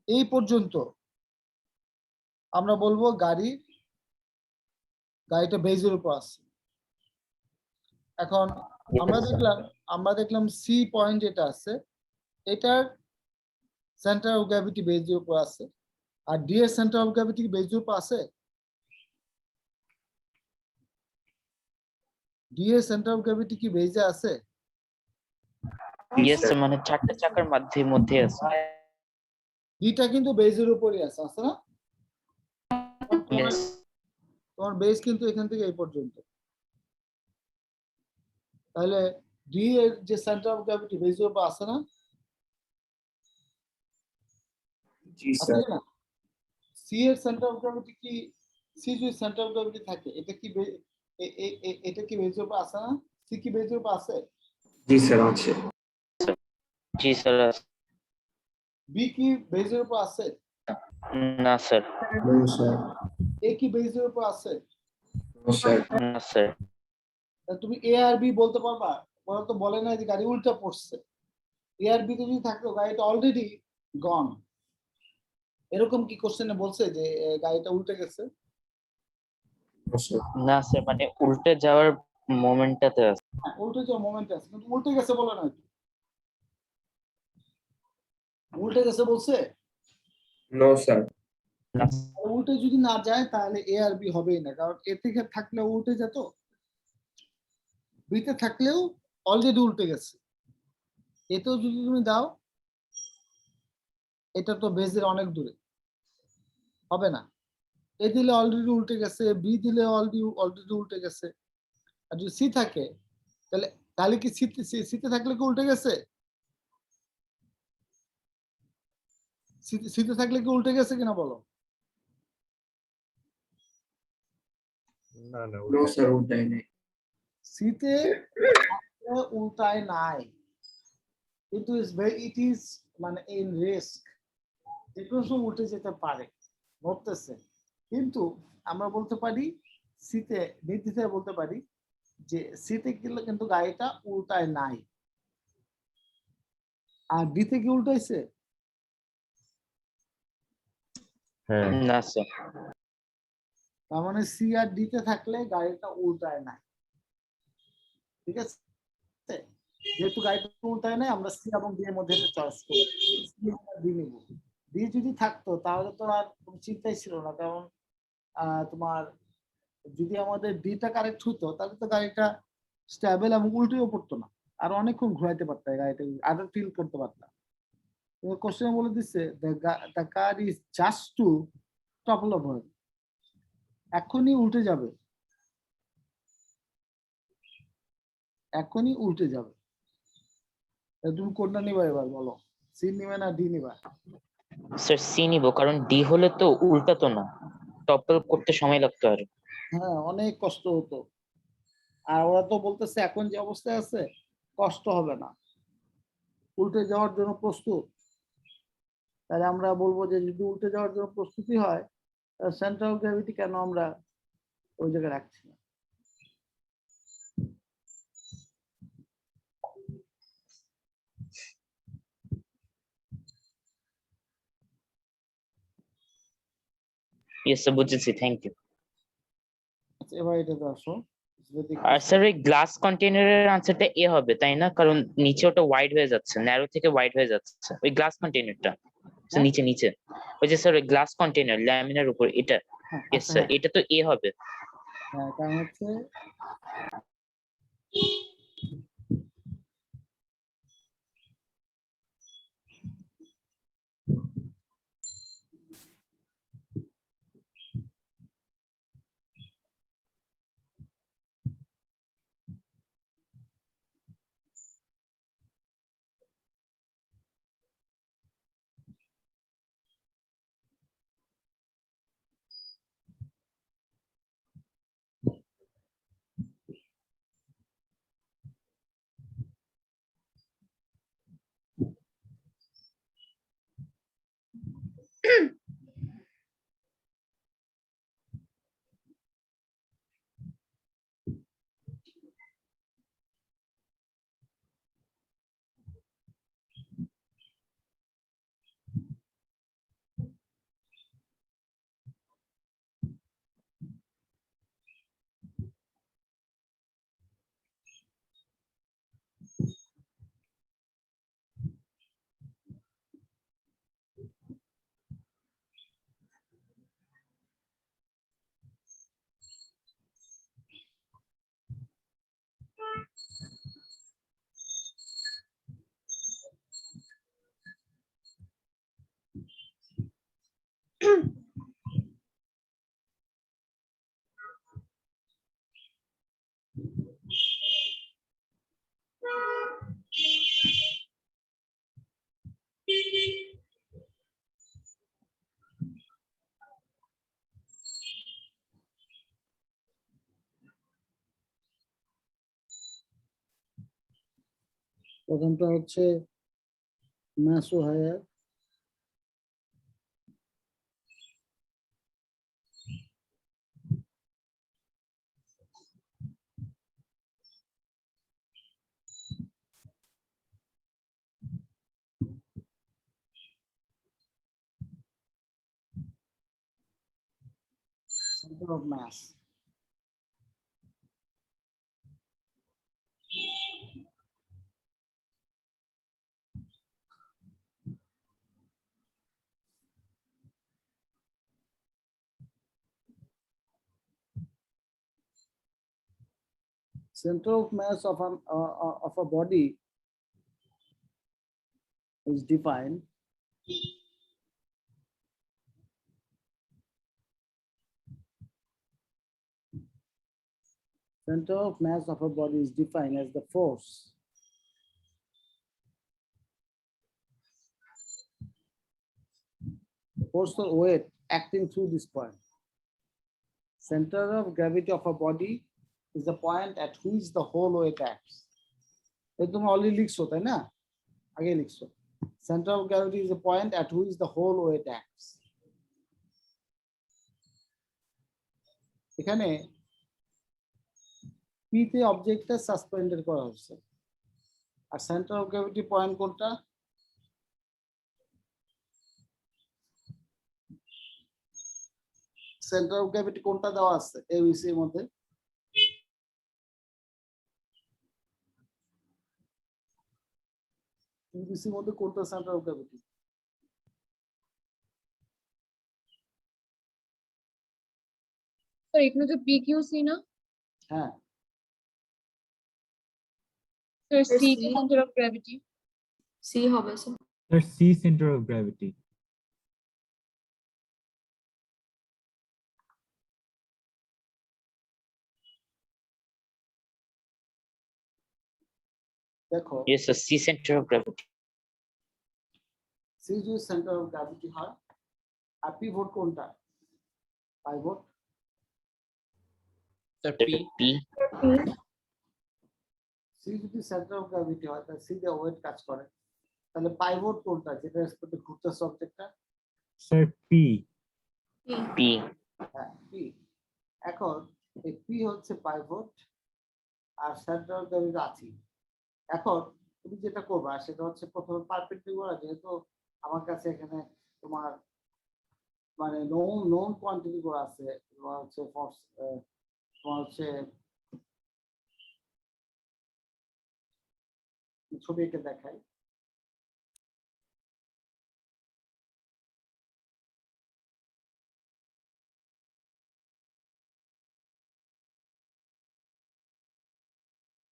Speaker 1: এই পর্যন্ত আমরা বলবো গাড়িটা বেজের উপর আছে। এখন আমরা দেখলাম সি পয়েন্ট যেটা আছে এটার সেন্টার অফ গ্র্যাভিটি বেজের উপর আছে, আর ডি এর সেন্টার অফ গ্র্যাভিটি বেজের উপর আছে? ডি এর সেন্টার অফ গ্র্যাভিটি কি বেজে আছে?
Speaker 4: ইয়েস স্যার, মানে চারটা চাকার মধ্যে আছে।
Speaker 1: ডিটা কিন্তু বেজের উপরই আছে না?
Speaker 4: ইয়েস।
Speaker 1: তোমার বেস কিন্তু এখান থেকে এই পর্যন্ত, তাহলে ডি এর যে সেন্টার অফ গ্র্যাভিটি বেজের উপর আছে না?
Speaker 7: জি
Speaker 1: আছে
Speaker 7: স্যার।
Speaker 1: না? সি এর সেন্টার অফ গ্র্যাভিটি কি, সি যদি সেন্টার অফ গ্র্যাভিটি থাকে এটা কি এটা কি বেজের উপর আছে না? সি কি বেজের উপর আছে?
Speaker 7: জি স্যার আছে।
Speaker 4: জি স্যার।
Speaker 1: বি কি বেজের উপর আছে?
Speaker 4: না স্যার।
Speaker 7: No sir.
Speaker 1: এ কি বেজের উপর আছে?
Speaker 7: No sir.
Speaker 4: না স্যার।
Speaker 1: তুমি এ আর বি বলতে পারবা? ওরা তো বলে না যে গাড়ি উল্টা পড়ছে, এ আর বি তে যদি থাকতো গাড়িটা অলরেডি গন। এরকম কি কোশ্চেনে বলছে যে গাড়িটা উল্টে গেছে?
Speaker 7: No sir.
Speaker 4: না স্যার, মানে উল্টে যাওয়ার মোমেন্টটাতে আছে।
Speaker 1: উল্টে যাওয়ার মোমেন্ট আছে, কিন্তু উল্টে গেছে বলে না, উল্টে গেছে বলছে?
Speaker 7: No sir.
Speaker 1: উল্টে যদি না যায় তাহলে এ আর বি হবেই না, কারণ এ থেকে থাকলে উল্টে যেত, বিতে থাকলেও অলরেডি উল্টে গেছে, এতেও যদি তুমি দাও এটা তো বেজের অনেক দূরে, হবে না। এ দিলে অলরেডি উল্টে গেছে, বি দিলে অলরেডি উল্টে গেছে, আর যদি সি থাকে তাহলে কি সিতে থাকলে কি উল্টে গেছে? সিতে থাকলে কি উল্টে গেছে কিনা বলো?
Speaker 2: না না,
Speaker 7: নো স্যার, উল্টাই নেই।
Speaker 1: সিতে উল্টায় নাই, কিন্তু ইট ইজ মানে ইন রিস্ক, যে কোনো সময় উল্টে যেতে পারে, ঘটতেছে। কিন্তু আমরা বলতে পারি সিতে নির্দ্বিধায় বলতে পারি যে সিতে গেলে কিন্তু গাড়িটা উল্টায় নাই, আর ডিতে কি উল্টাইছে?
Speaker 2: হ্যাঁ
Speaker 4: না স্যার।
Speaker 1: তার মানে সি আর ডিতে থাকলে গাড়িটা উল্টায় নাই, ঠিক আছে? যেহেতু গাড়িটা উল্টায় নাই আমরা সি এবং ডি এর মধ্যে চয়েস করি, ডি নিব। ডি যদি থাকতো তাহলে তো আর কোনো চিন্তাই ছিল না, কারণ তোমার যদি আমাদের ডিটা কারেক্ট হতো তাহলে তো গাড়িটা স্ট্যাবল এবং উল্টেও পড়তো না, আর অনেকক্ষণ ঘুরাইতে পারতাম গাড়িটা, আরো টিল করতে পারতাম। কোশ্চেন বলে দিচ্ছে the car is just to topple over, এখনই উল্টে যাবে, এখনই উল্টে যাবে। তুমি কোনটা নিবা এবার বলো, সি নিবে না ডি নিবা?
Speaker 4: স্যার সি নিব, কারণ ডি হলে তো উল্টাতো না, টপল করতে সময় লাগতো আর।
Speaker 1: হ্যাঁ, অনেক কষ্ট হতো। আর ওরা তো বলতেছে এখন যে অবস্থায় আছে কষ্ট হবে না, উল্টে যাওয়ার জন্য প্রস্তুত। তাহলে আমরা বলবো যে যদি উল্টে যাওয়ার জন্য প্রস্তুতি হয়, সেন্টার অফ গ্র্যাভিটি কেন আমরা ওই জায়গায় রাখছি না?
Speaker 4: ইয়েস স্যার, বুঝেছি, থ্যাংক ইউ।
Speaker 1: আচ্ছা, এবার এটাতে আসো।
Speaker 4: আর স্যার ওই গ্লাস কন্টেনারের আনসারটা এ হবে তাই না, কারণ নিচে ওটা ওয়াইড হয়ে যাচ্ছে, ন্যারো থেকে ওয়াইড হয়ে যাচ্ছে ওই গ্লাস কন্টেনারটা। নিচে নিচে ওই যে স্যার ওই গ্লাস কন্টেনার ল্যামিনার উপর, এটা ইয়েস
Speaker 1: আচ্ছা,
Speaker 4: স্যার, এটা তো এ হবে।
Speaker 1: হ্যাঁ, কারণ হচ্ছে প্রথমটা হচ্ছে ম্যাসো higher, center of mass. Center of mass of a body is defined center of mass of a body is defined as the force or weight acting through this point. Center of gravity of a body is the point at which the whole weight acts. তুমি already লিখছো তাই না, আগে লিখছো। Center of gravity is the point at which the whole weight acts. এখানে P তে অবজেক্টটা suspended করা হচ্ছে, আর সেন্টার অফ গ্র্যাভিটি পয়েন্ট কোনটা? সেন্টার অফ গ্র্যাভিটি কোনটা দেওয়া আছে এবিসি এর মধ্যে? এবিসি এর মধ্যে কোনটা সেন্টার অফ গ্র্যাভিটি?
Speaker 3: স্যার এখানে তো পিকিউসি না?
Speaker 1: হ্যাঁ,
Speaker 8: Sir, C,
Speaker 9: C.
Speaker 8: center of gravity.
Speaker 9: C হবে sir.
Speaker 2: Sir, C, center of gravity.
Speaker 1: দেখো
Speaker 4: Yes, sir. C, center of gravity.
Speaker 1: C যদি সেন্টার অফ গ্র্যাভিটি হয় আর পিভট কোনটা? Pivot.
Speaker 10: Sir,
Speaker 4: P.
Speaker 10: P.
Speaker 1: C যদি সেন্টার অফ গ্র্যাভিটি হয় তাহলে C দিয়ে ওয়েট কাজ করে, তাহলে পাইভট কোনটা যেটা রেসপেক্টে ঘুরতেছে অবজেক্টটা?
Speaker 2: Sir, P.
Speaker 4: P.
Speaker 1: হ্যাঁ পি। এখন এই পি হচ্ছে পাইভট আর সেন্টার অফ গ্র্যাভিটি আছে। এখন তুমি যেটা করবা সেটা হচ্ছে প্রথমে পারপেন্ডিকুলার, যেহেতু আমার কাছে এখানে তোমার মানে নোন কোয়ান্টিটি গুলো আছে, তোমার হচ্ছে ফোর্স, তোমার হচ্ছে ছবি এঁকে দেখাই।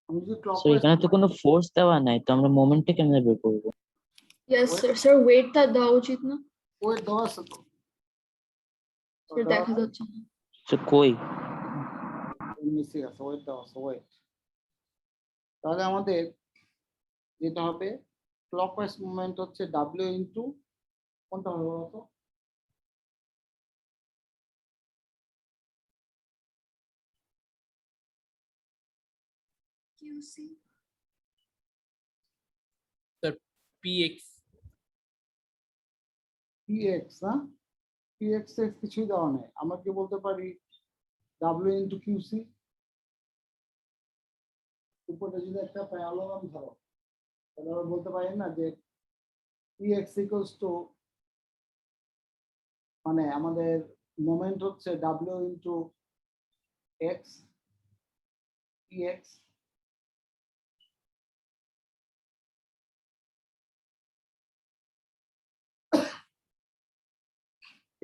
Speaker 1: আমি যদি
Speaker 4: So
Speaker 1: ক্লকওয়াইজ
Speaker 4: এখানে তো কোনো ফোর্স দেওয়া নাই, তো আমরা মোমেন্টটা কেমনে বের করবো?
Speaker 9: Yes sir. স্যার ওয়েটটা দেওয়া উচিত না?
Speaker 1: ওয়েট দেওয়া আছে তো,
Speaker 9: স্যার দেখা যাচ্ছে না।
Speaker 4: So কই?
Speaker 1: মিসিং আছে, ওয়েট দেওয়া আছে, ওয়েট। তাহলে আমাদের যেটা হবে ক্লকওয়াইজ মুভমেন্ট হচ্ছে ডাব্লিউ ইনটু কোনটা হবে বলতো?
Speaker 10: PX.
Speaker 1: পিএক্স না, পিএক্স এর কিছুই দেওয়া নেই, আমরা কি বলতে পারি ডাব্লিউ ইনটু কিউসি। উপরে যদি একটা প্যারালোগ্রাম ধরো তাহলে আমরা বলতে পারি না যে পিএক্স ইকুয়ালস টু মানে আমাদের মোমেন্ট হচ্ছে ডাব্লিউ ইনটু এক্স পিএক্স।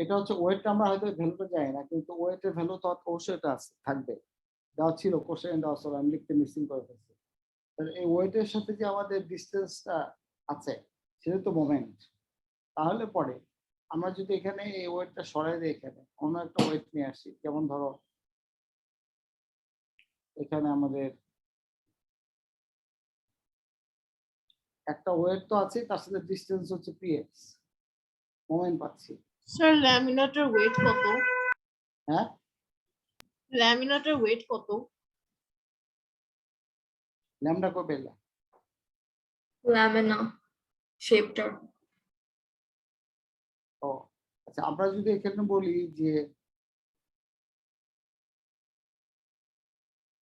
Speaker 1: এটা হচ্ছে ওয়েটটা আমরা হয়তো ভ্যালুটা জানি না, কিন্তু ওয়েটের ভ্যালু তো অবশ্যই এটা আছে, থাকবে, দেওয়া ছিল কোশ্চেন দেওয়া ছিল, আমি লিখতে মিসিং করে ফেলছি। তাহলে এই ওয়েটের সাথে যে আমাদের ডিস্টেন্সটা আছে সেটা তো মোমেন্ট। তাহলে পরে আমরা যদি এখানে এই ওয়েটটা সরাই দিই, এখানে অন্য একটা ওয়েট নিয়ে আসি, যেমন ধরো এখানে আমাদের একটা ওয়েট তো আছে, তার সাথে ডিস্টেন্স হচ্ছে পিএক্স, মোমেন্ট পাচ্ছি।
Speaker 8: Sir, laminator weight কত?
Speaker 1: হ্যাঁ
Speaker 8: Laminator weight কত?
Speaker 1: ল্যামডা কো পেলা?
Speaker 9: ল্যামিনা শেপটা।
Speaker 1: ও আচ্ছা, আমরা যদি এখানে বলি যে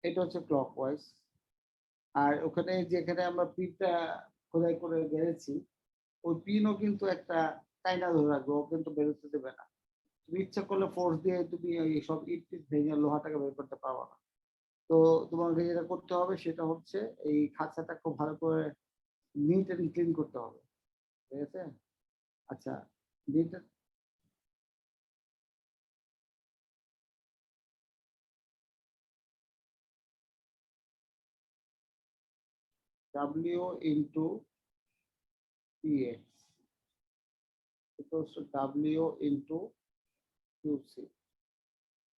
Speaker 1: এটা হচ্ছে ক্লকওয়াইজ, আর ওখানে যেখানে আমরা পিনটা খোদাই করে গেড়েছি ওই পিনও কিন্তু একটা টাইনা ধরে রাখবে, ও কিন্তু বেরোতে দেবে না। তুমি ইচ্ছা করলে ফোর্স দিয়ে তুমি ওই সব ইট টিট ভেঙে লোহাটাকে বের করতে পারবে না। তো তোমাকে যেটা করতে হবে সেটা হচ্ছে এই খাঁচাটা খুব ভালো করে নিট এন্ড ক্লিন করতে হবে, ঠিক আছে? আচ্ছা NEET W into PX equals to W into QC.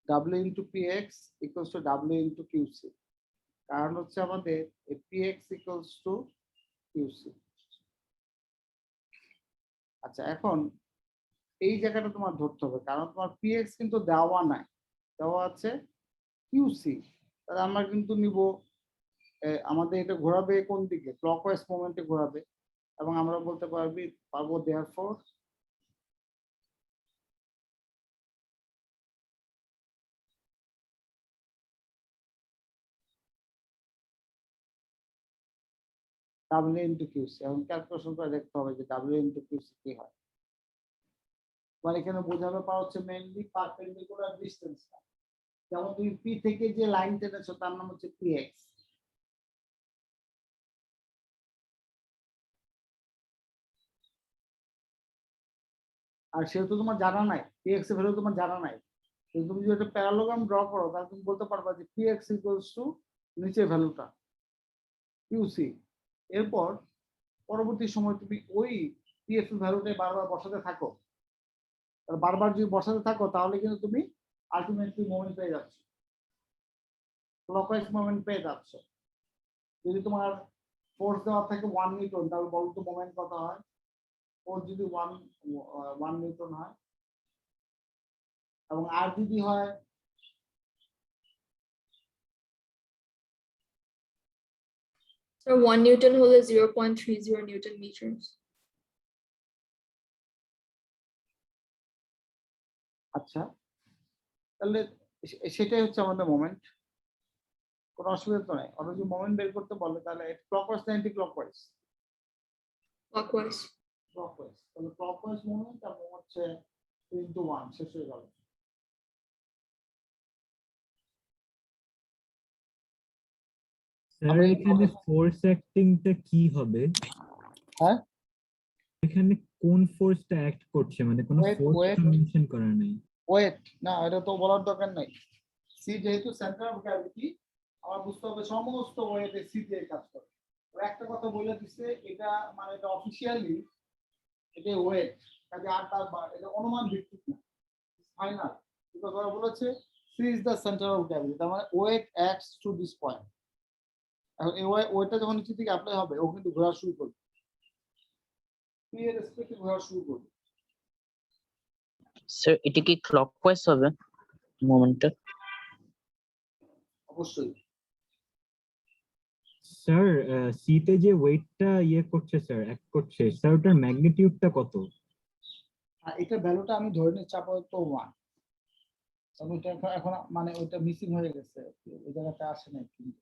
Speaker 1: W into PX equals to W into QC. কারণ হচ্ছে আমাদের PX equals to QC. আচ্ছা এখন এই জায়গাটা তোমার ধরতে হবে, কারণ তোমার PX কিন্তু দেওয়া নাই, দেওয়া আছে QC। তাহলে আমরা কিন্তু নিব আমাদের এটা ঘোরাবে কোন দিকে, ক্লকওয়াইজ মোমেন্টে ঘোরাবে, এবং আমরা বলতে পারবো therefore W into QC। এখন ক্যালকুলেশন করে দেখতে হবে যে W into QC কি হয়। মানে এখানে বোঝানো পাওয়া হচ্ছে মেইনলি পারপেন্ডিকুলার ডিসটেন্সটা, যেমন তুমি পি থেকে যে লাইন টেনেছো তার নাম হচ্ছে PX। আর সেহেতু তোমার জানা নাই, PX এর ভ্যালু তোমার জানা নাই, কিন্তু তুমি যদি একটা প্যারালোগ্রাম ড্র করো তাহলে তুমি বলতে পারবা যে PX ইকুয়ালস টু নিচের ভ্যালুটা, কিউসি। এরপর পরবর্তী সময় তুমি ওই পিএফ ভ্যালুতে বারবার বসাতে থাকো। আর বারবার যদি বসাতে থাকো তাহলে কিন্তু তুমি আলটিমেটলি মোমেন্ট পেয়ে যাচ্ছ, ক্লকওয়াইজ মোমেন্ট পেয়ে যাচ্ছ। যদি তোমার ফোর্স দেওয়া থাকে 1 নিউটন, তাহলে বলো তো মোমেন্ট কত হয়? ফোর্স যদি 1 নিউটন হয় এবং আর যদি হয়
Speaker 9: Sir, 1 Newton হলে 0.30 Newton meters.
Speaker 1: আচ্ছা, তাহলে সেটাই হচ্ছে আমাদের মোমেন্ট। কোনো অসুবিধা তো নাই। আমরা যদি মোমেন্ট বের করতে বলে তাহলে ক্লকওয়াইজ না অ্যান্টি ক্লকওয়াইজ?
Speaker 9: Clockwise.
Speaker 1: ক্লকওয়াইজ। তাহলে ক্লকওয়াইজ মোমেন্ট এবং হচ্ছে 3 to 1 শেষ হয়ে গেল।
Speaker 2: স্যার এখানে ফোর্স অ্যাক্টিংটা কি হবে?
Speaker 1: হ্যাঁ,
Speaker 2: এখানে কোন ফোর্সটা অ্যাক্ট করছে, মানে কোনো
Speaker 1: Weight,
Speaker 2: ফোর্স
Speaker 1: weight.
Speaker 2: মেনশন করা নেই।
Speaker 1: ওয়েট না, এটা তো বলার দরকার নাই। সি যেহেতু সেন্টার অফ গ্র্যাভিটি, আমার বুঝতে হবে সমস্ত ওয়েটে সি দিয়ে কাজ করে। ওরা একটা কথা বলে দিচ্ছে, এটা মানে এটা অফিসিয়ালি এটা ওয়েট, কাজে আর তার এটা অনুমান ভিত্তিক না, ফাইনাল। বিকজ ওরা বলেছে C is the centre of gravity, তার মানে weight acts to this point. এখন এই ওয়েটটা যখন নিচে থেকে অ্যাপ্লাই হবে, ও কিন্তু ঘোরা শুরু করবে, পি এর রেসপেক্টে ঘোরা শুরু করবে।
Speaker 4: স্যার এটা কি ক্লকওয়াইজ হবে মোমেন্টটা?
Speaker 1: অবশ্যই।
Speaker 2: স্যার সিতে যে ওয়েটটা করছে স্যার, অ্যাক্ট করছে স্যার, ওটার ম্যাগনিটিউডটা কত?
Speaker 1: আর এটা ভ্যালুটা আমি ধরে নিচ্ছি আপাতত 1। তবে এটা এখন মানে ওইটা মিসিং হয়ে গেছে, ওই জায়গাটা আসে নাই কিন্তু।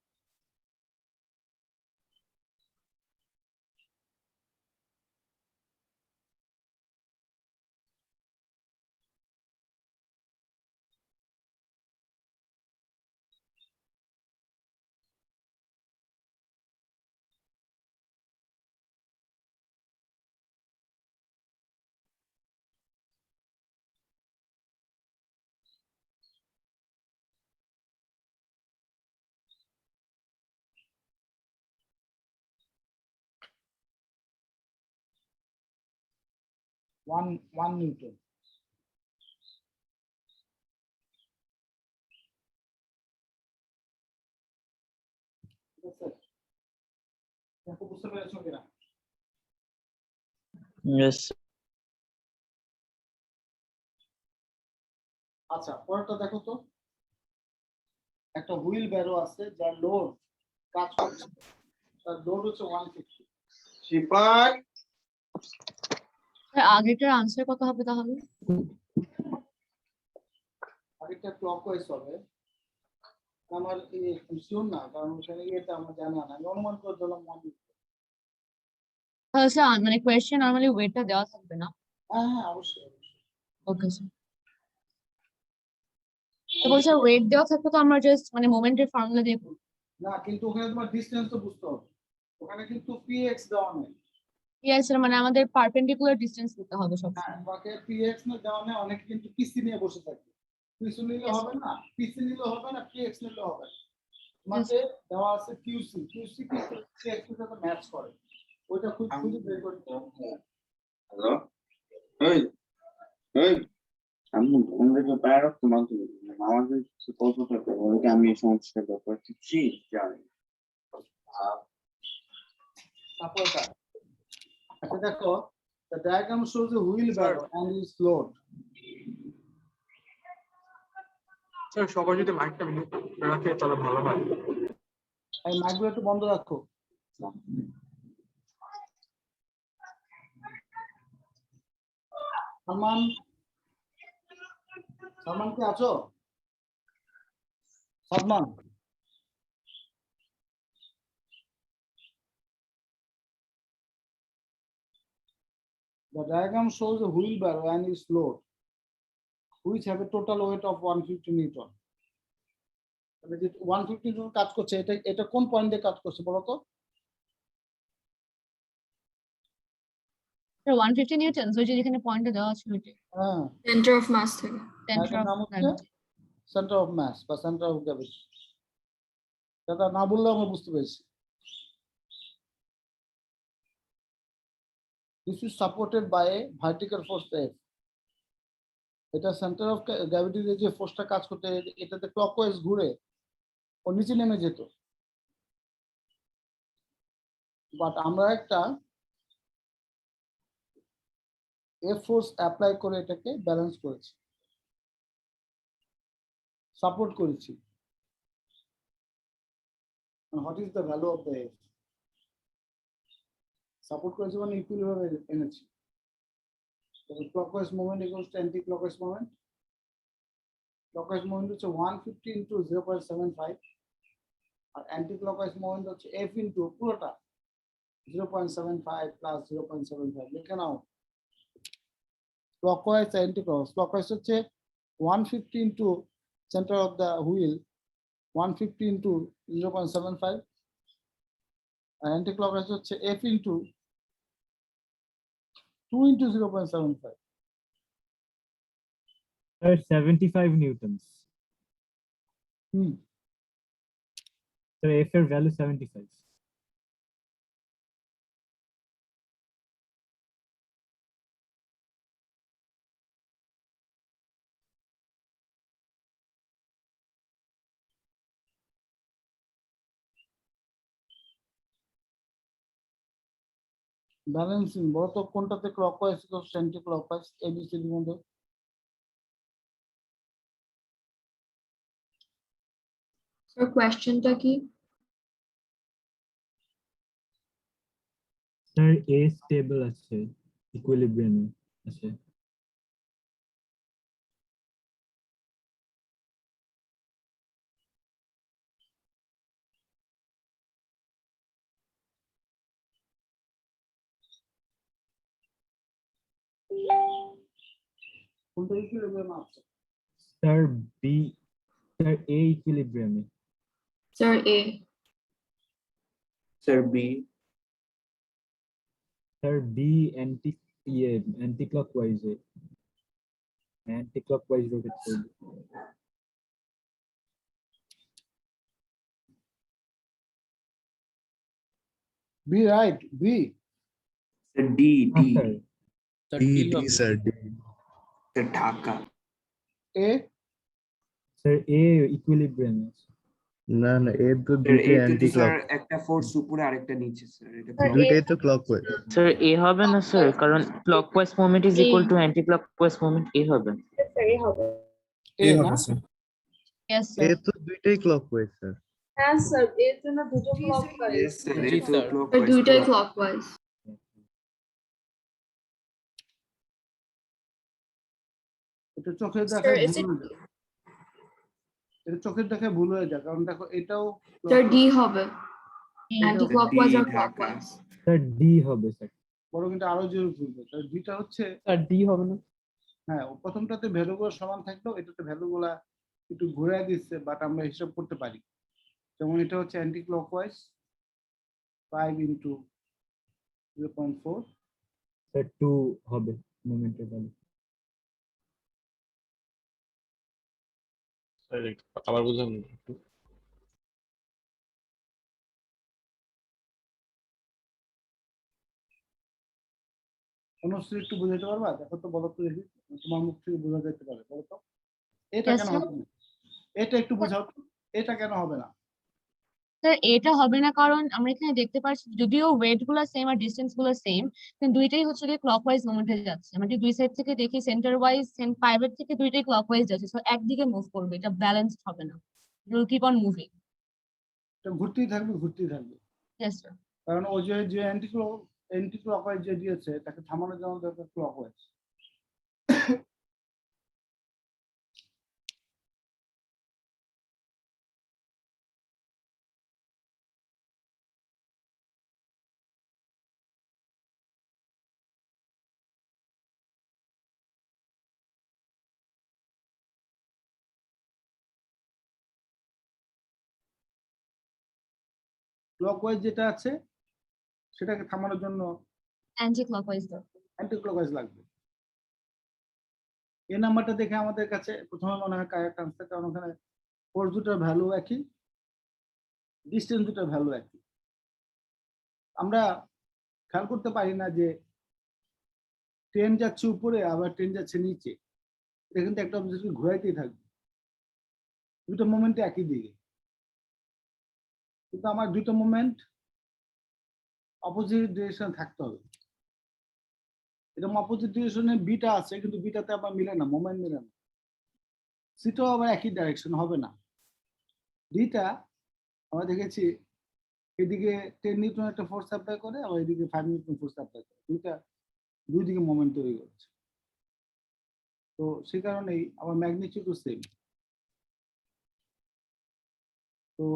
Speaker 1: One Newton. ঠিক আছে, দেখো বুঝতে পেরেছো কিনা?
Speaker 4: ইয়েস।
Speaker 1: আচ্ছা, পরেরটা দেখো তো। একটা হুইল ব্যারো আছে যার লোড কাজ করছে, তার লোড হচ্ছে 150।
Speaker 7: শিপার
Speaker 3: আগেরটার আনসার কত হবে তাহলে?
Speaker 1: আরেকটা ক্লকওয়াইজ হবে। আমার শিওর না, কারণ ওখানে এটা আমার জানা না, আমি অনুমান করে দিলাম 150।
Speaker 3: তাহলে স্যার মানে কোয়েশ্চেন নরমালি ওয়েটটা দেওয়া থাকবে না?
Speaker 1: হ্যাঁ হ্যাঁ, অবশ্যই অবশ্যই।
Speaker 3: Okay sir. তো বলছে ওয়েট দেওয়া থাকবে, তো আমরা জাস্ট মানে মোমেন্টের ফর্মুলা দিয়ে করব।
Speaker 1: না, কিন্তু ওখানে তোমার ডিসটেন্স তো বুঝতে হবে। ওখানে কিন্তু পিএক্স দেওয়া নেই।
Speaker 3: ইয়েস স্যার, মানে আমাদের পারপেন্ডিকুলার ডিসটেন্স দিতে হবে সব।
Speaker 1: হ্যাঁ, তোমাকে পিএক্স না দেওয়া নেই, অনেকে কিন্তু পিসি নিয়ে বসে থাকে। পিসি নিলে হবে না, পিসি নিলে হবে না, পিএক্স নিলে হবে না। তোমাকে দেওয়া আছে কিউসি, কিউসি কি পিএক্স এর সাথে ম্যাচ করে, ওইটা খুঁজে বের করতে হবে।
Speaker 7: হ্যালো, এই এই আমি অন্যকে পায়রা তোমার আমাদের কত টাকা ওকে আমি এই সমস্যার ব্যাপার ঠিক জানি।
Speaker 1: তারপরটা আচ্ছা দেখো, the diagram shows a wheelbarrow and its load.
Speaker 5: Sir সবাই যদি মাইকটা মিউট রাখে তাহলে ভালো হয়।
Speaker 1: এই মাইকগুলো একটু বন্ধ রাখো। সালমান, সালমান কি আছো? Salman, the diagram shows a wheelbarrow and its load, which have a total weight of 150 Newton. তাহলে যে 150 নিউটন কাজ করছে, এটা এটা কোন পয়েন্টে কাজ করছে বলো তো?
Speaker 3: স্যার 150 নিউটন, ওই যে যেখানে পয়েন্টে দেওয়া আছে ওইটা।
Speaker 1: হ্যাঁ,
Speaker 9: Center of mass থেকে।
Speaker 3: সেন্টার
Speaker 1: এটার
Speaker 3: অফ
Speaker 1: নাম হচ্ছে সেন্টার অফ মাস বা সেন্টার অফ গ্র্যাভিটি। এটা না বললেও আমরা বুঝতে পেরেছি। This is supported by a vertical force F. এটা সেন্টার অফ গ্র্যাভিটিতে যে ফোর্সটা কাজ করতে এটাতে ক্লকওয়াইজ ঘুরে ও নিচে নেমে যেত, বাট আমরা একটা এফ ফোর্স অ্যাপ্লাই করে এটাকে ব্যালেন্স করেছি, সাপোর্ট করেছি। What is the value of the F? Support করেছি মানে ইকুয়াল ভাবে এনেছি। Clockwise movement equals to anti clockwise movement. Clockwise movement হচ্ছে 150 ইন্টু 0.75 আর অ্যান্টি ক্লকওয়াইজ মুভমেন্ট হচ্ছে এফ ইন্টু পুরোটা 0.75 প্লাস 0.75। লিখে নাও ক্লকওয়াইজ অ্যান্টি ক্লকওয়াইজ। ক্লকওয়াইজ হচ্ছে 150 into centre of the wheel 150 into 0.75 আর অ্যান্টি ক্লকওয়াইজ হচ্ছে F into 2 into 0.75।
Speaker 2: Sir, 75 newtons. So F এর value 75.
Speaker 1: ব্যালেন্সিং বলো তো কোনটাতে ক্লকওয়াইজ ইকুয়ালস অ্যান্টি ক্লকওয়াইজ এবিসিডির মধ্যে?
Speaker 9: Sir, questionটা কি?
Speaker 2: Sir, A stable আছে, equilibrium আছে।
Speaker 1: কোনটা ইকুইলিব্রিয়াম আছে?
Speaker 2: Sir, B, sir, A equilibrium এ।
Speaker 9: Sir, A.
Speaker 7: Sir B.
Speaker 2: Sir, B anti-clockwise এ। Anti-clockwise rotate করবে।
Speaker 1: B right, B.
Speaker 7: Sir D D.
Speaker 2: Sir,
Speaker 7: sir Dhaka.
Speaker 1: A
Speaker 2: sir, A equilibrium আছে।
Speaker 10: না না এর তো
Speaker 7: স্যার
Speaker 10: দুইটাই
Speaker 7: এতে
Speaker 10: অ্যান্টি
Speaker 7: তো স্যার
Speaker 10: ক্লক,
Speaker 7: একটা ফোর্স উপরে আরেকটা নিচে স্যার, এটা
Speaker 9: Sir,
Speaker 10: দুইটাই তো ক্লকওয়াইজ।
Speaker 4: স্যার এ হবে না স্যার, কারণ clockwise movement is
Speaker 9: A.
Speaker 4: Equal to anti clockwise movement, A হবে।
Speaker 9: Sir, A হবে।
Speaker 1: এ না?
Speaker 3: Yes,
Speaker 10: এ
Speaker 3: sir.
Speaker 10: তো দুইটাই ক্লকওয়াইজ স্যার।
Speaker 9: হ্যাঁ স্যার, এর জন্য দুটো clockwise।
Speaker 7: Yes, স্যার
Speaker 5: জি,
Speaker 7: এই তো
Speaker 5: স্যার।
Speaker 9: Sir,
Speaker 7: clockwise
Speaker 9: দুইটাই
Speaker 7: তো।
Speaker 9: clockwise।
Speaker 1: এটা চোখের
Speaker 9: Sir,
Speaker 1: দেখায়
Speaker 9: is
Speaker 1: ভুল
Speaker 9: it?
Speaker 1: হয়ে যায়। এটা চোখের দেখায় ভুল হয়ে যায় কারণ দেখো এটাও
Speaker 9: Sir, D হবে।
Speaker 3: Mm.
Speaker 9: Anti-clockwise
Speaker 7: D
Speaker 9: or
Speaker 7: Dhaka.
Speaker 9: clockwise?
Speaker 2: Sir, D হবে স্যার।
Speaker 1: বড় কিন্তু আরো জোরে ঘুরবে। তার দুইটা হচ্ছে
Speaker 5: স্যার ডি হবে না?
Speaker 1: হ্যাঁ প্রথমটাতে ভ্যালুগুলো সমান থাকলেও এটাতে ভ্যালুগুলা একটু ঘুরে দিচ্ছে, বাট আমরা হিসাব করতে পারি। যেমন এটা হচ্ছে অ্যান্টি ক্লকওয়াইজ 5 ইন্টু 0.4।
Speaker 2: Sir, 2 হবে মোমেন্টের ভ্যালু।
Speaker 11: আবার বুঝলাম না একটু।
Speaker 1: অনুশ্রী একটু বুঝাতে পারবা? দেখো তো বলো তো দেখি, তোমার মুখ থেকে বোঝা যেতে পারে বলো তো এটা
Speaker 3: Yes,
Speaker 1: কেন
Speaker 3: sir.
Speaker 1: হবে না? এটা একটু বোঝাও তো, এটা কেন হবে না?
Speaker 3: স্যার এটা হবে না কারণ আমরা এখানে দেখতে পাচ্ছি যদিও ওয়েট গুলো সেম আর ডিস্টেন্স গুলো সেম, কিন্তু দুইটাই হচ্ছে গিয়ে ক্লকওয়াইজ মুভমেন্টে যাচ্ছে। আমরা যদি দুই সাইড থেকে দেখি সেন্টার ওয়াইজ ফাইভের থেকে দুইটাই ক্লকওয়াইজ যাচ্ছে, সো একদিকে মুভ করবে, এটা ব্যালেন্সড হবে না। It will keep on moving.
Speaker 1: এটা ঘুরতেই থাকবে ঘুরতেই থাকবে,
Speaker 3: ইয়েস স্যার।
Speaker 1: কারণ ও যে অ্যান্টি ক্লকওয়াইজ যে দিয়েছে তাকে থামানোর জন্য দরকার ক্লকওয়াইজ। ক্লকওয়াইজ যেটা আছে সেটাকে থামানোর জন্য
Speaker 3: অ্যান্টি ক্লকওয়াইজ দরকার।
Speaker 1: অ্যান্টি ক্লকওয়াইজ লাগবে। এই নাম্বারটা দেখে আমাদের কাছে প্রথমে মনে হয় কারেক্ট আনসার, কারণ ওখানে ফোর্স দুটার ভ্যালু একই, ডিস্টেন্স দুটার ভ্যালু একই। আমরা খেয়াল করতে পারি না যে ট্রেন যাচ্ছে উপরে আবার ট্রেন যাচ্ছে নিচে, এটা কিন্তু একটা অবজেক্টকে ঘোরাইতেই থাকবে, দুটো মোমেন্ট একই দিকে, কিন্তু আমার দুটো মোমেন্ট অপোজিট ডিরেকশন থাকতে হবে। এরকম অপোজিট ডিরেকশনে বিটা আছে, কিন্তু বিটাতে আবার মিলে না, মোমেন্ট মিলে না। সিটাও আবার একই ডাইরেকশন হবে না। ডিটা আমরা দেখেছি এদিকে 10 নিউটন একটা ফোর্স অ্যাপ্লাই করে, আবার এদিকে 5 নিউটন ফোর্স অ্যাপ্লাই করে, দুই দিকে মোমেন্ট তৈরি করছে। তো সেই কারণেই আমার ম্যাগনিটিউডও সেম। তো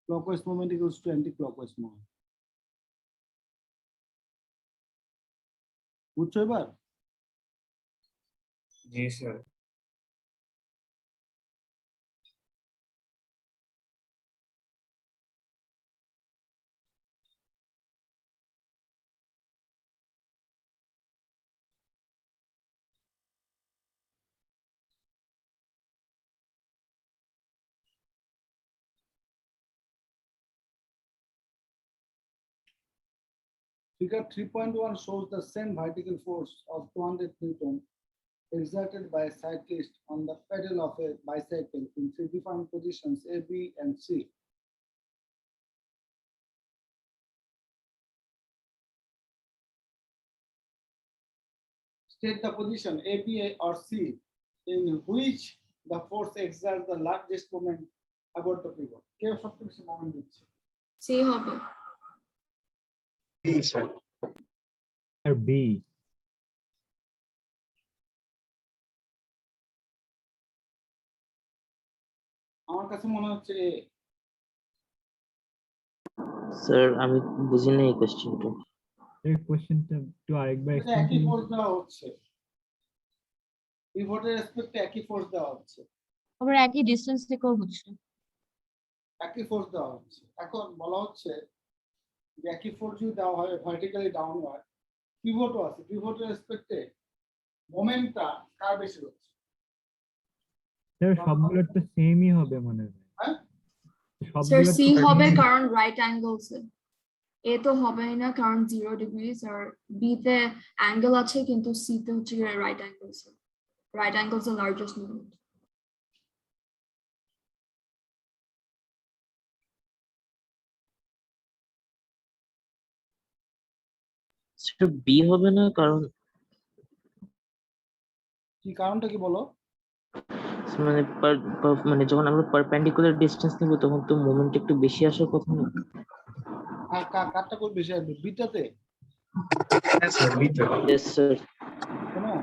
Speaker 1: clockwise moment equals to anti-clockwise moment. বুঝছো এবার?
Speaker 2: জি sir.
Speaker 1: Figure 3.1 shows the same vertical force of 200 Newton exerted by a cyclist on the pedal of a bicycle in three different positions A, B, and C. State the position A, B, or C in which the force exerts the largest moment about the pivot. কেউ সবচেয়ে বেশি moment দিচ্ছে?
Speaker 9: C হবে।
Speaker 2: Sir B.
Speaker 1: আমার কাছে মনে হচ্ছে
Speaker 4: sir আমি বুঝি না এই কোশ্চেনটা।
Speaker 2: এই কোশ্চেনটা একটু আরেকবার
Speaker 1: এটা
Speaker 2: এক্সপ্লেইন
Speaker 1: একই
Speaker 2: করুন।
Speaker 1: ফোর্স দেওয়া হচ্ছে, পিভটের রেসপেক্টে একই ফোর্স দেওয়া হচ্ছে,
Speaker 3: আবার একই ডিস্টেন্স থেকেও হচ্ছে।
Speaker 1: একই ফোর্স দেওয়া হচ্ছে। এখন বলা হচ্ছে যে একই ফোর্স যদি দেওয়া হয় ভার্টিক্যালি ডাউনওয়ার্ড, পিভটও আছে, পিভটের রেসপেক্টে মোমেন্টটা কার বেশি হচ্ছে?
Speaker 2: স্যার সবগুলোর তো সেমই হবে মনে হয়।
Speaker 1: হ্যাঁ
Speaker 9: স্যার
Speaker 2: সবগুলোর
Speaker 9: সি
Speaker 2: তো
Speaker 9: হবে
Speaker 2: same ই-
Speaker 9: কারণ রাইট অ্যাঙ্গেলস এ তো হবেই না কারণ 0 ডিগ্রিজ, আর বি তে অ্যাঙ্গেল আছে কিন্তু সি তে হচ্ছে রাইট অ্যাঙ্গেলস। রাইট অ্যাঙ্গেলস এর লার্জেস্ট মোমেন্ট।
Speaker 4: সেটা বি হবে না, কারণ
Speaker 1: কি কারণটা কি বলো?
Speaker 4: মানে মানে যখন আমরা পারপেন্ডিকুলার ডিসটেন্স নিব তখন তো মোমেন্ট একটু বেশি আসার কথা না।
Speaker 1: আর কারটা কোন বেশি আসবে? বিটাতে?
Speaker 2: হ্যাঁ স্যার বিটা।
Speaker 4: Yes, sir.
Speaker 1: শোনো,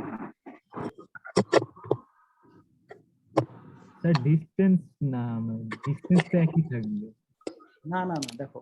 Speaker 2: স্যার ডিসটেন্স না, ডিসটেন্স তো একই থাকবে।
Speaker 1: না না না, দেখো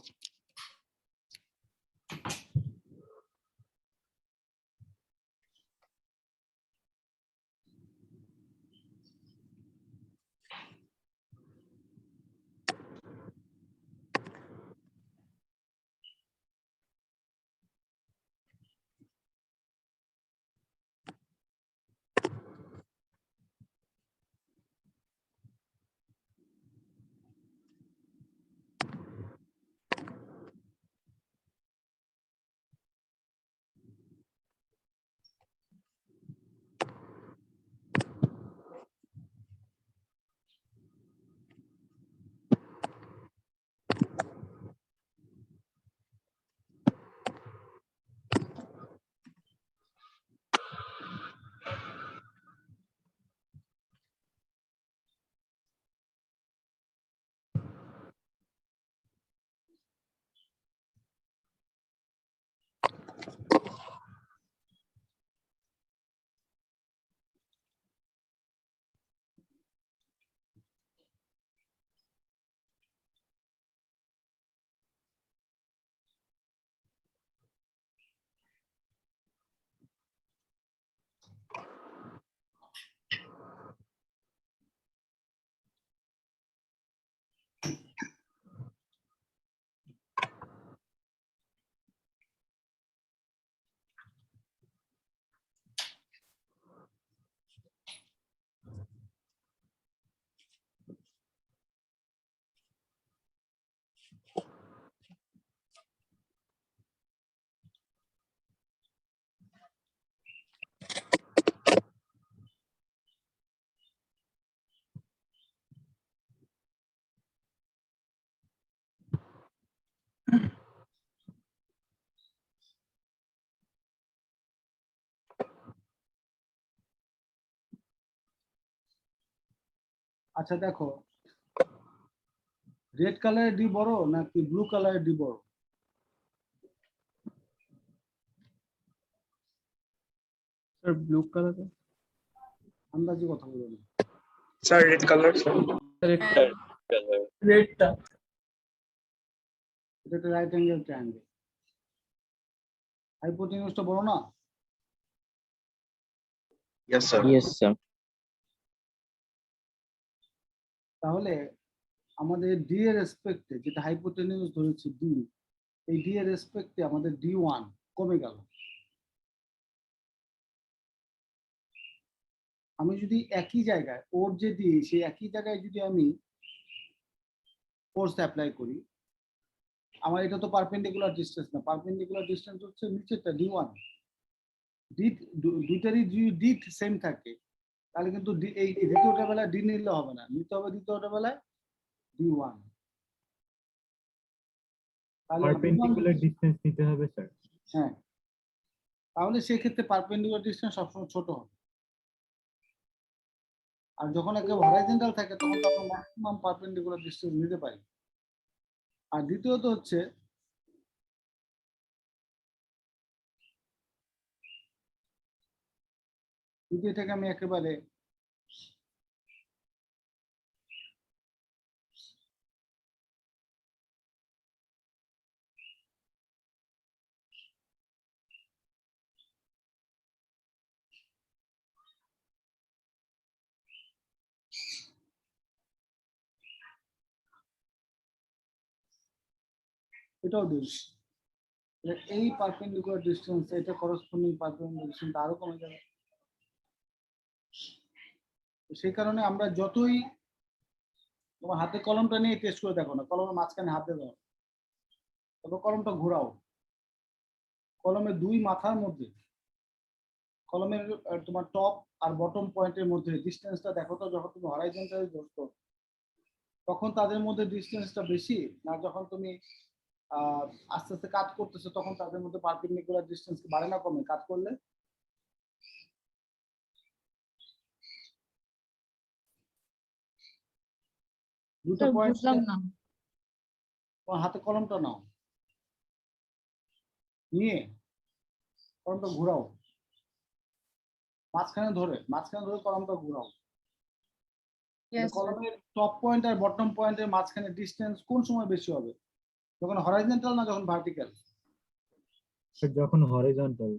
Speaker 1: আচ্ছা দেখো, রেড কালারের ডি বড় নাকি ব্লু কালারের ডি বড়?
Speaker 5: স্যার ব্লু কালার
Speaker 1: আন্দাজে কথা বলো না।
Speaker 11: স্যার রেড কালার
Speaker 5: রেডটা
Speaker 1: এটা একটা রাইট অ্যাঙ্গেল ট্রায়াঙ্গেল। হাইপোটেনিউসটা বড় না?
Speaker 11: Yes sir
Speaker 4: yes sir.
Speaker 1: তাহলে আমাদের ডি এর রেসপেক্টে যেটা হাইপোটেনিউস ধরেছি ডি, এই ডি এর রেসপেক্টে আমাদের D1 কমে গেল। আমি যদি একই জায়গায় ওর যে ডি, সেই একই জায়গায় যদি আমি ফোর্স অ্যাপ্লাই করি, আমার এটা তো পারপেন্ডিকুলার ডিসটেন্স না, পারপেন্ডিকুলার ডিসটেন্স হচ্ছে নিচেরটা D1। ডি দুইটারই যদি ডি সেম থাকে তাহলে কিন্তু এই দ্বিতীয়টা বেলায় ডি নিলে হবে না, নিতে হবে দ্বিতীয়টা বেলায় D1। তাহলে
Speaker 2: পারপেন্ডিকুলার ডিসটেন্স নিতে হবে স্যার।
Speaker 1: হ্যাঁ, তাহলে সেক্ষেত্রে পারপেন্ডিকুলার ডিসটেন্স সবসময় ছোট হবে। আর যখন একেবারে হরাইজন্টাল থাকে তখন তো আমরা ম্যাক্সিমাম পারপেন্ডিকুলার ডিসটেন্স নিতে পারি। আর দ্বিতীয়ত হচ্ছে যদি এটাকে আমি একেবারে এটাও দিই, এই পারপেন্ডিকুলার ডিসটেন্স এটা করসপন্ডিং পারপেন্ডিকুলার ডিসটেন্স আরো কমে যাবে। সেই কারণে আমরা যতই তোমার হাতে কলমটা নিয়ে টেস্ট করে দেখো না, কলমের মাঝখানে হাতে দাও, তবে কলমটা ঘোরাও, কলমের দুই মাথার মধ্যে, কলমের তোমার টপ আর বটম পয়েন্টের মধ্যে ডিস্টেন্সটা দেখো তো। যখন তুমি হরাইজন্টালি ধরছো তখন তাদের মধ্যে ডিস্টেন্সটা বেশি না, যখন তুমি আস্তে আস্তে কাজ করতেছো তখন তাদের মধ্যে পারপেন্ডিকুলার ডিসটেন্স বাড়ে না কমে কাজ করলে? দুটো
Speaker 3: স্যার
Speaker 1: পয়েন্ট,
Speaker 3: বুঝলাম না।
Speaker 1: তোমার হাতে কলমটা নাও, নিয়ে কলমটা ঘোরাও, মাঝখানে ধরে কলমটা ঘোরাও।
Speaker 3: Yes, sir.
Speaker 1: কলমের টপ পয়েন্ট আর বটম পয়েন্টের মাঝখানে ডিসটেন্স কোন সময় বেশি হবে, যখন হরাইজন্টাল না যখন ভার্টিক্যাল?
Speaker 2: স্যার যখন হরিজন্টাল।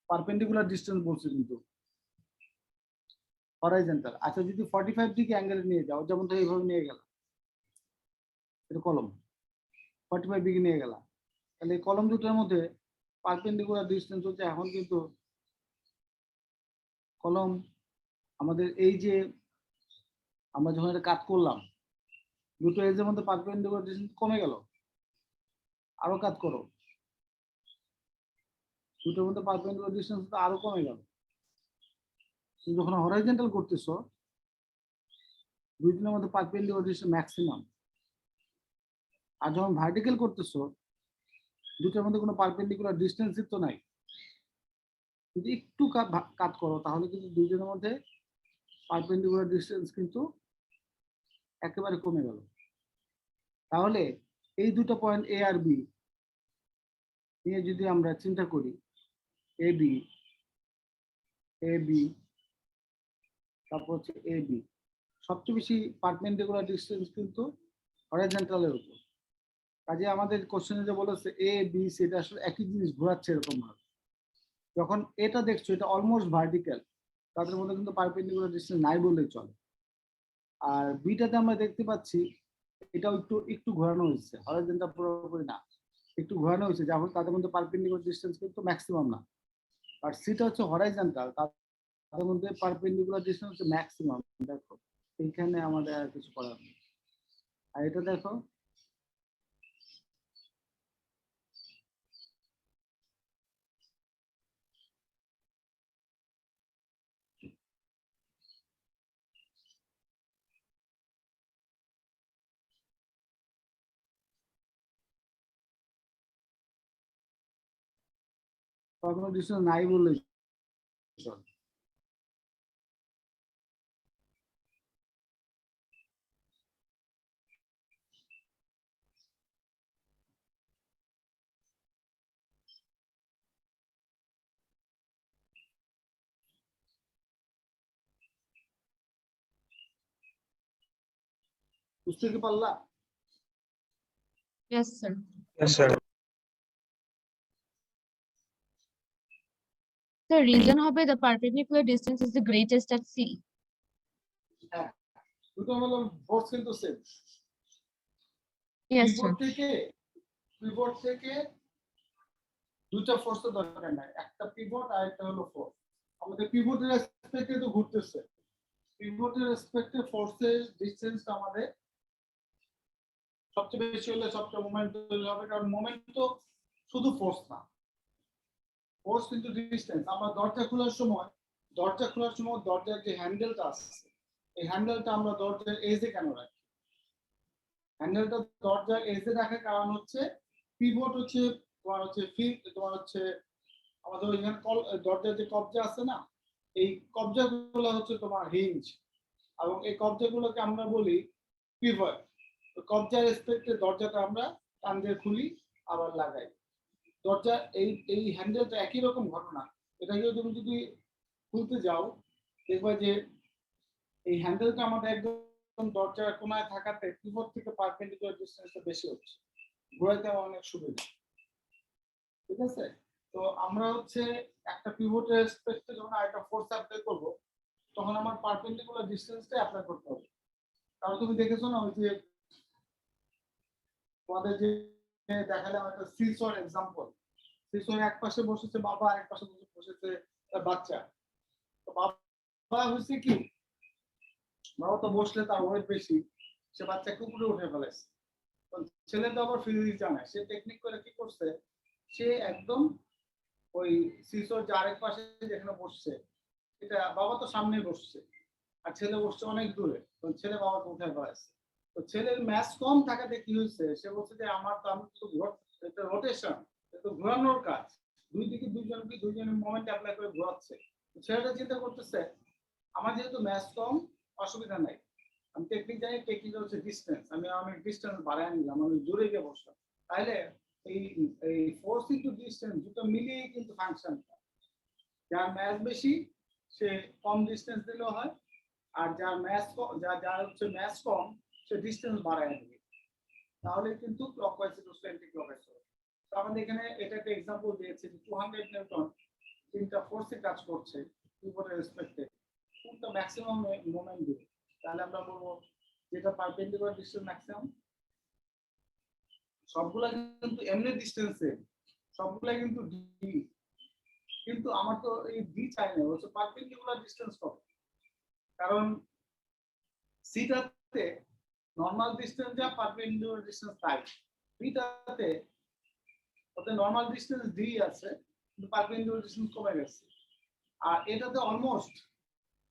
Speaker 1: পারপেন্ডিকুলার ডিসটেন্স বলছে কিন্তু হরাইজন্টাল। আচ্ছা যদি 45 ডিগ্রি অ্যাঙ্গেলে নিয়ে যাও, যেমন তো এইভাবে নিয়ে গেলাম, এটা কলম 45 ডিগ্রি নিয়ে গেলাম, তাহলে এই কলম দুটোর মধ্যে পারপেন্ডিকুলার ডিসটেন্স হচ্ছে এখন কিন্তু কলম আমাদের এই যে আমরা যখন এটা কাট করলাম দুটো এজের মধ্যে পারপেন্ডিকুলার ডিসটেন্স কমে গেল। আরো কাট করো, দুটোর মধ্যে পারপেন্ডিকুলার ডিসটেন্স আরো কমে গেল। তুমি যখন হরাইজন্টাল করতেছো দুই দিনের মধ্যে পারপেন্ডিকুলার ডিসটেন্স ম্যাক্সিমাম, আর যখন ভার্টিক্যাল করতেছো দুটোর মধ্যে কোনো পারপেন্ডিকুলার ডিসটেন্সই তো নাই। যদি একটু কাট করো তাহলে কিন্তু দুইজনের মধ্যে পারপেন্ডিকুলার ডিসটেন্স কিন্তু একেবারে কমে গেল। তাহলে এই দুটো পয়েন্ট এ আর বি নিয়ে যদি আমরা চিন্তা করি, এ বি তারপর হচ্ছে এ বি, সবচেয়ে বেশি পারপেন্ডিকুলার ডিসটেন্স কিন্তু হরাইজন্টালের উপর। কাজে আমাদের কোশ্চেনে যে বলেছে এ বি সি, এটা আসলে একই জিনিস ঘোরাচ্ছে এরকম ভাবে। যখন এটা দেখছো এটা অলমোস্ট ভার্টিক্যাল, তাদের মধ্যে কিন্তু পারপেন্ডিকুলার ডিসটেন্স নাই বললেই চলে। আর বিটাতে আমরা দেখতে পাচ্ছি এটাও একটু একটু ঘোরানো হয়েছে, হরাইজন্টাল পুরোপুরি না, একটু ঘোরানো হয়েছে, যার ফলে তাদের মধ্যে পারপেন্ডিকুলার ডিসটেন্স কিন্তু ম্যাক্সিমাম না। আর সিটা হচ্ছে হরাইজন্টাল, তাদের মধ্যে পারপেন্ডিকুলার ডিসটেন্স হচ্ছে ম্যাক্সিমাম। দেখো এইখানে আমাদের আর কিছু করার নেই। আর এটা দেখো পারপেন্ডিকুলার ডিসটেন্স নাই বললেই চলে। বুঝতে কি পারলা?
Speaker 3: Yes, sir.
Speaker 11: Yes, sir.
Speaker 3: The reason হবে the perpendicular distance is the greatest at C.
Speaker 1: হ্যাঁ, দুটো হলো ফোর্স কিন্তু সেম।
Speaker 3: Yes,
Speaker 1: pivot
Speaker 3: sir.
Speaker 1: থেকে দুটো ফোর্সের দরকার নাই, একটা পিভট আর একটা হলো ফোর্স। আমাদের পিভটের রেসপেক্টে তো ঘুরতেছে, পিভটের রেসপেক্টে ফোর্সের ডিসটেন্সটা আমাদের সবচেয়ে বেশি হলে সবচেয়ে মোমেন্ট হবে, কারণ মোমেন্ট তো শুধু ফোর্স না, ফোর্স কিন্তু ডিসটেন্স। আমরা দরজা খোলার সময় দরজার যে হ্যান্ডেলটা আছে, এই হ্যান্ডেলটা আমরা দরজার এজে কেন রাখি? হ্যান্ডেলটা দরজার এজে রাখার কারণ হচ্ছে পিভট হচ্ছে তোমার হচ্ছে তোমার হচ্ছে আমাদের ওইখানে দরজার যে কবজা আছে না, এই কবজাগুলো হচ্ছে তোমার হিঞ্জ, এবং এই কবজাগুলোকে আমরা বলি পিভট। কবজার রেসপেক্টে দরজাটা আমরা টান দিয়ে খুলি আবার লাগাই। দরজা এই হ্যান্ডেলটা একই রকম ঘটনা। এটাকে তুমি যদি খুলতে যাও দেখবে যে এই হ্যান্ডেলটা আমাদের একদম দরজার কোনায় থাকাতে পিভট থেকে পারপেন্ডিকুলার ডিসটেন্সটা বেশি হচ্ছে, ঘোরাইতে অনেক সুবিধা। ঠিক আছে, তো আমরা হচ্ছে একটা পিভটের রেসপেক্টে যখন আরেকটা ফোর্স অ্যাপ্লাই করব, তখন আমার পারপেন্ডিকুলার ডিসটেন্সটা অ্যাপ্লাই করতে হবে। কারণ তুমি দেখেছো না ওই যে তোমাদের যে দেখালাম একটা সিসর এক্সাম্পল, সিসর এক পাশে বসেছে বাবা, আরেক পাশে বসেছে বাচ্চা। তো বাবা হচ্ছে কি, বাবা তো বসলে তার ওয়েট বেশি, সে বাচ্চাকে উপরে উঠে ফেলেছে। ছেলে তো আবার ফিজিক্স জানে, সে টেকনিক করে কি করছে, সে একদম ওই সিসর যে আরেক পাশে যেখানে বসছে, এটা বাবা তো সামনে বসছে আর ছেলে বসছে অনেক দূরে, তো ছেলে বাবাকে উঠে ফেলেছে। তো ছেলের ম্যাচ কম থাকাতে কি হয়েছে, সে বলছে যে আমি তো এটা রোটেশন, এটা ঘোরানোর কাজ, দুই দিকে দুইজনের মোমেন্ট অ্যাপ্লাই করে ঘোরাচ্ছে। ছেলেটা চিন্তা করতেছে আমার যেহেতু ম্যাচ কম, অসুবিধা নাই, আমি টেকনিক জানি, টেকনিক হচ্ছে ডিস্টেন্স, আমি ডিস্টেন্স বাড়ায় নিলাম, আমি দূরে গিয়ে বসলাম। তাইলে এই ফোর্স ইনটু ডিস্টেন্স দুটো মিলিয়ে কিন্তু ফাংশন, যার ম্যাচ বেশি সে কম ডিস্টেন্স দিলেও হয়, আর যার যার হচ্ছে ম্যাচ কম সে ডিস্টেন্স বাড়ায় নেবে, তাহলে কিন্তু ক্লকওয়াইজ টু অ্যান্টি ক্লকওয়াইজ হবে। তো আমাদের এখানে এটা একটা এক্সাম্পল দিয়েছে যে 200 নিউটন তিনটা ফোর্সে কাজ করছে পিভটের রেসপেক্টে, কোনটা ম্যাক্সিমাম মোমেন্ট দিবে, তাহলে আমরা বলবো যেটা পারপেন্ডিকুলার ডিসটেন্স ম্যাক্সিমাম। সবগুলা কিন্তু এমনি ডিসটেন্সে, সবগুলা কিন্তু ডি, কিন্তু আমার তো এই ডি চাই না, হচ্ছে পারপেন্ডিকুলার ডিসটেন্স কত, কারণ সিটাতে নরমাল ডিসটেন্স যা পারপেন্ডিকুলার ডিসটেন্স তাই, বিটাতে ওতে নরমাল ডিসটেন্স ডি আছে কিন্তু পারপেন্ডিকুলার ডিসটেন্স কমে গেছে, আর এটাতে অলমোস্ট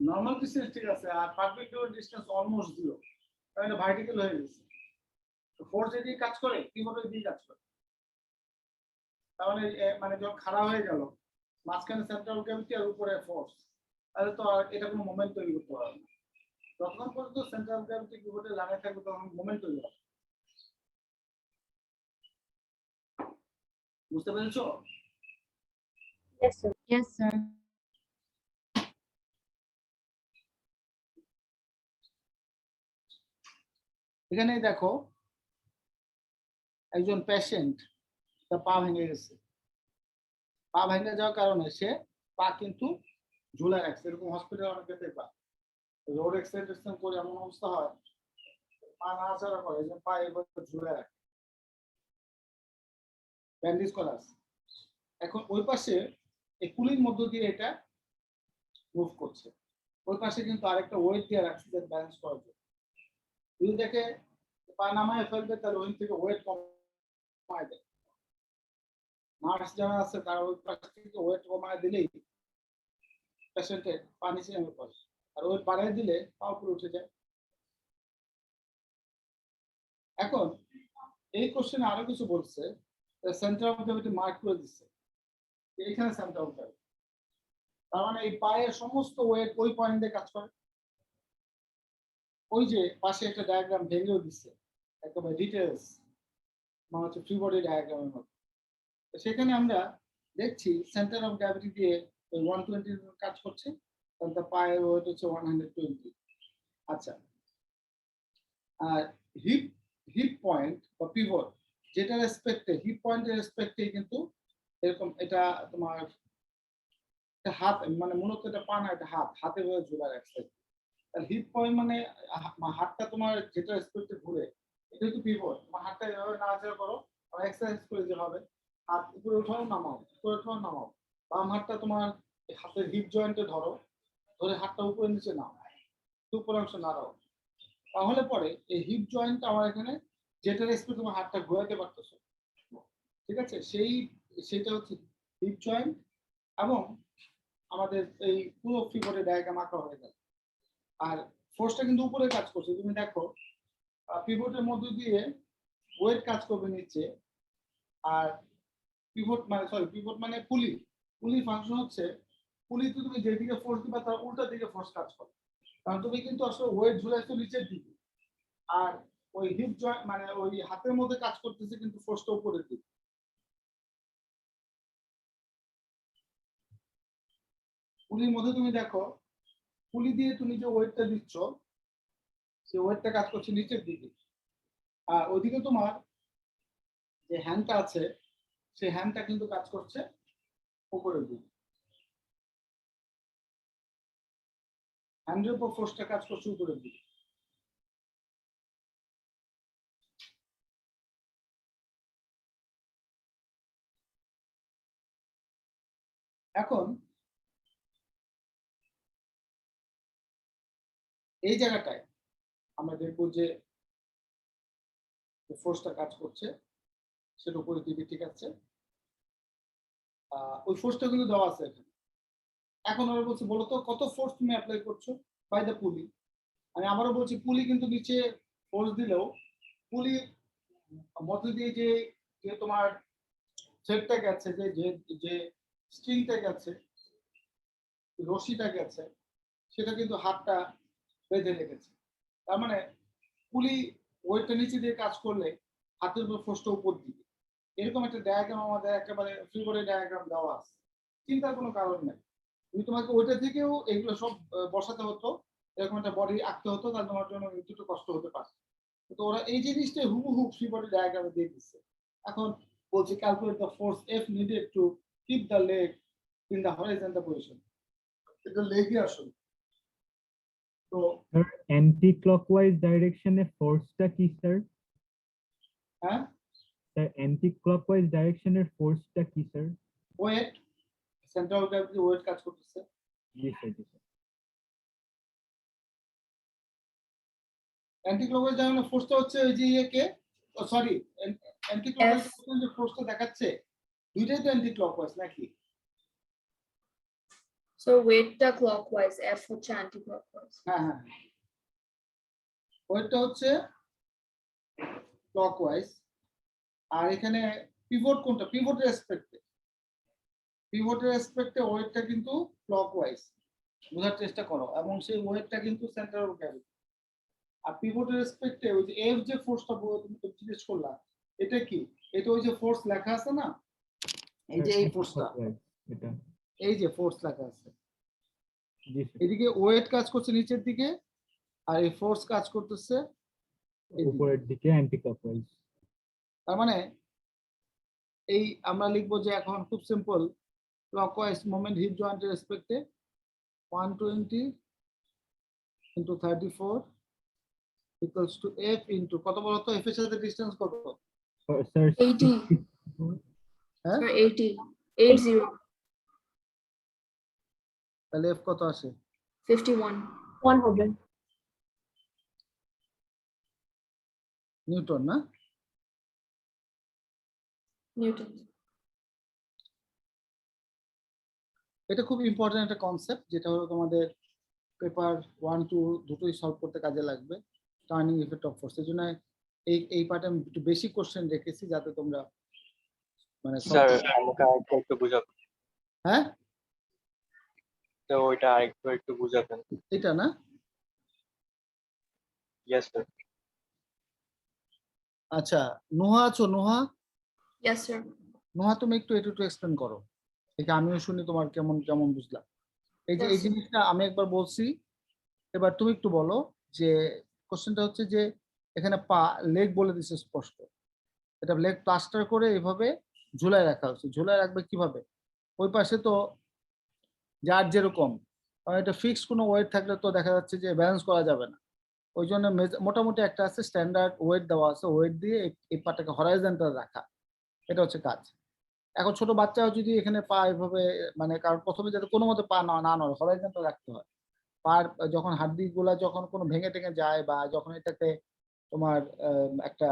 Speaker 1: নরমাল ডিসটেন্স ঠিক আছে আর পারপেন্ডিকুলার ডিসটেন্স অলমোস্ট জিরো, কারণ এটা ভার্টিক্যাল হয়ে গেছে। তো ফোর্স যদি কাজ করে কিভাবে দিয়ে কাজ করে, তাহলে মানে যখন খাড়া হয়ে গেল মাঝখানে সেন্ট্রাল গ্র্যাভিটি আর উপরে ফোর্স, তাহলে তো আর এটা কোনো মোমেন্ট তৈরি করতে পারবে না। যতক্ষণ পর্যন্ত সেন্ট্রাল গ্র্যাভিটি কিবোর্ডে লাগাই থাকবে তখন মোমেন্ট তৈরি হবে। বুঝতে পেরেছো?
Speaker 3: Yes, sir. Yes, sir.
Speaker 1: এখানে দেখো একজন পেশেন্ট, তার পা ভেঙে গেছে, পা ভেঙে যাওয়ার কারণে সে পা কিন্তু ঝুলে রাখছে, এরকম হসপিটালে অনেকে দেখবা রোড এক্সিডেন্ট করে এমন অবস্থা হয় পা নাড়াচাড়া করে যে পা এবার ঝুলে রাখে, ব্যান্ডেজ করা আছে। এখন ওই পাশে এই পুলির মধ্য দিয়ে এটা মুভ করছে, ওই পাশে কিন্তু আরেকটা ওয়েট দিয়ে রাখছে যে ব্যালেন্স করার জন্য। যদি দেখে পা নামায় ফেলবে তাহলে ওই থেকে ওয়েট কমায় দেয়, নার্স যারা আছে তারা ওই পাশ থেকে ওয়েট কমায় দিলেই পেশেন্টের পা নিচে নেমে পড়ে, আর ওয়েট বাড়ায় দিলে পা উপরে উঠে যায়। এখন এই কোশ্চেনে আরো কিছু বলছে, সেন্টার অফ গ্র্যাভিটি মার্ক করে দিচ্ছে, এইখানে সেন্টার অফ গ্র্যাভিটি, তার মানে এই পায়ের সমস্ত ওয়েট ওই পয়েন্টে কাজ করে। ওই যে পাশে একটা ডায়াগ্রাম ভেঙেও দিচ্ছে একেবারে ডিটেলস, মানে হচ্ছে ফ্রি বডি ডায়াগ্রামের মতো। সেখানে আমরা দেখছি সেন্টার অফ গ্র্যাভিটি দিয়ে ওই 120 কাজ করছে, কারণ তার পায়ের ওয়েট হচ্ছে 120। আচ্ছা, আর হিপ হিপ পয়েন্ট বা পিভট যেটা রেসপেক্টে হিপ পয়েন্টের রেসপেক্টে কিন্তু এরকম এটা তোমার এটা হাত মানে মূলত এটা পা না এটা হাতে ভাবে ঝুলা রাখছে। তাহলে হিপ পয়েন্ট মানে হাতটা তোমার যেটা রেসপেক্টে ঘুরে এটা হচ্ছে পিভট। তোমার হাতটা এভাবে নাড়াচাড়া করো আর এক্সারসাইজ করে যেভাবে হাত উপরে উঠাও নামাও উপরে উঠাও নামাও। বাম হাতটা তোমার হাতের হিপ জয়েন্টে ধরো, ধরে হাতটা উপরে নিচে নাও, উপর অংশ নাড়াও। তাহলে পরে এই হিপ জয়েন্ট আমার এখানে যেটা রেসপেক্ট তোমার হাতটা ঘোরাতে পারতেছো, ঠিক আছে? সেইটা হচ্ছে হিপ জয়েন্ট এবং আমাদের এই পুরো ফিগারের ডায়াগ্রাম আঁকা হয়ে গেল। আর ফোর্সটা কিন্তু উপরে কাজ করছে, তুমি দেখো পিভটের মধ্যে দিয়ে ওয়েট কাজ করবে নিচে। আর পিভট মানে পুলি ফাংশন হচ্ছে পুলিতে তুমি যেদিকে ফোর্স দিবা তার উল্টা দিকে ফোর্স কাজ করে, কারণ তুমি কিন্তু আসলে ওয়েট ঝুলাইছো নিচের দিকে আর ওই হিপ জয়েন্ট মানে ওই হাতের মধ্যে কাজ করতেছে কিন্তু ফোর্সটা উপরের দিকে। পুলির মধ্যে তুমি দেখো পুলি দিয়ে তুমি যে ওয়েটটা দিচ্ছ সেই ওয়েটটা কাজ করছে নিচের দিকে, আর ওইদিকে তোমার যে হ্যান্ডটা আছে সেই হ্যান্ডটা কিন্তু কাজ করছে উপরের দিকে। হ্যান্ডের উপর ফোর্সটা কাজ করছে উপরের দিকে। এখন এই জায়গাটায় আমরা দেখবো যে ফোর্সটা কাজ করছে সেটা উপরের দিকে, ঠিক আছে? ওই ফোর্সটা কিন্তু দেওয়া আছে এখানে। এখন ওরা বলছে বলো তো কত ফোর্স তুমি অ্যাপ্লাই করছো বাই দ্য পুলি। আমি আবারও বলছি পুলি কিন্তু নিচে ফোর্স দিলেও পুলি মধ্যে দিয়ে যে তোমার থ্রেডটা গেছে যে স্ট্রিংটা গেছে রশিটা গেছে সেটা কিন্তু হাতটা বেঁধে রেখেছে। তার মানে পুলি ওয়েটটা নিচে দিয়ে কাজ করলে হাতের উপর ফোর্সটা উপর দিকে। এরকম একটা ডায়াগ্রাম আমাদের একেবারে ফিগারের ডায়াগ্রাম দেওয়া আছে, চিন্তার কোনো কারণ নেই। তুমি তোমাকে ওইটা থেকেও এগুলো সব বসাতে হতো, এরকম একটা বডি আঁকতে হতো, তাহলে তোমার জন্য একটু কষ্ট হতে পারে। তো ওরা এই জিনিসটা হুবহু ফিগারের ডায়াগ্রামে দিয়ে দিচ্ছে। এখন বলছি calculate the force F needed to keep the leg in the horizontal position. এটা লেগই আসলে। তো
Speaker 2: অ্যান্টি ক্লকওয়াইজ ডাইরেকশনে ফোর্সটা কি স্যার?
Speaker 1: হ্যাঁ
Speaker 2: স্যার অ্যান্টি ক্লকওয়াইজ ডাইরেকশনের ফোর্সটা কি sir?
Speaker 1: Weight, central gravity weight কাজ করতেছে।
Speaker 2: জি স্যার, জি স্যার।
Speaker 1: অ্যান্টি ক্লকওয়াইজ ডাইরেকশনের ফোর্সটা হচ্ছে ওই যে ইয়েকে সরি অ্যান্টি ক্লকওয়াইজ যে ফোর্সটা দেখাচ্ছে দুইটাই তো অ্যান্টি ক্লকওয়াইজ নাকি?
Speaker 9: So ওয়েটটা ক্লকওয়াইজ, এফ হচ্ছে অ্যান্টি ক্লকওয়াইজ।
Speaker 1: হ্যাঁ, ওয়েটটা হচ্ছে ক্লকওয়াইজ আর এখানে পিভট কোনটা? পিভটের রেসপেক্টে ওয়েটটা কিন্তু ক্লকওয়াইজ, বোঝার চেষ্টা করো। এবং সেই ওয়েটটা কিন্তু সেন্টার অফ গ্র্যাভিটি। আর পিভটের রেসপেক্টে ওই যে এফ যে ফোর্সটা তুমি জিজ্ঞেস করলা এটা কি? এটা ওই যে ফোর্স লেখা আছে না, এই যে এই ফোর্সটা,
Speaker 2: এটা
Speaker 1: এই যে ফোর্স লেখা আছে,
Speaker 2: জি স্যার।
Speaker 1: এদিকে ওয়েট কাজ করছে নিচের দিকে আর এই ফোর্স কাজ করতেছে
Speaker 2: উপরের দিকে অ্যান্টি ক্লকওয়াইজ।
Speaker 1: তার মানে এই আমরা লিখবো যে এখন খুব সিম্পল, ক্লকওয়াইজ মোমেন্ট হিপ জয়েন্টের রেসপেক্টে 120 into 34 equals to f into কত বলতো? f এর সাথে ডিসটেন্স কত?
Speaker 2: স্যার
Speaker 9: 80,
Speaker 1: হ্যাঁ
Speaker 9: 80
Speaker 1: তাহলে f কত আসে?
Speaker 9: 51
Speaker 3: 100
Speaker 1: নিউটন না?
Speaker 9: নিউটন।
Speaker 1: এটা খুব ইম্পর্টেন্ট একটা কনসেপ্ট যেটা হলো তোমাদের পেপার 1, 2 দুটোই সলভ করতে কাজে লাগবে। টার্নিং ইফেক্ট অফ ফোর্স, এই জন্য এই পার্টে আমি একটু বেশি কোশ্চেন রেখেছি যাতে তোমরা মানে
Speaker 11: স্যার আমাকে আরেকটু বুঝাবেন।
Speaker 1: হ্যাঁ
Speaker 11: তো ওইটা আরেকটু বুঝাবেন।
Speaker 1: এটা না?
Speaker 11: Yes sir.
Speaker 1: আচ্ছা নোহা আছো? Noha,
Speaker 9: yes sir.
Speaker 1: নোহা তুমি একটু এক্সপ্লেন করো, এটা আমিও শুনি তোমার কেমন বুঝলা। এই যে এই জিনিসটা আমি একবার বলছি, এবার তুমি একটু বলো যে কোশ্চেনটা হচ্ছে যে এখানে পা লেগ বলে দিচ্ছে স্পষ্ট, এটা লেগ প্লাস্টার করে এভাবে ঝুলায় রাখা হচ্ছে। ঝুলায় রাখবে কিভাবে? ওই পাশে তো যার যেরকম, কারণ এটা ফিক্সড কোনো ওয়েট থাকলে তো দেখা যাচ্ছে যে ব্যালেন্স করা যাবে না। ওই জন্য মোটামুটি একটা আছে স্ট্যান্ডার্ড ওয়েট দেওয়া আছে, ওয়েট দিয়ে এই পাটাকে হরাইজন্টাল রাখা, এটা হচ্ছে কাজ। এখন ছোট বাচ্চাও যদি এখানে পা এভাবে, মানে কারণ প্রথমে যাতে কোনো মতে পা না নড়ে, হরাইজন্টাল রাখতে হয়। পার যখন হাড্ডি গুলা যখন কোনো ভেঙে টেঙে যায়, বা যখন এটাকে তোমার একটা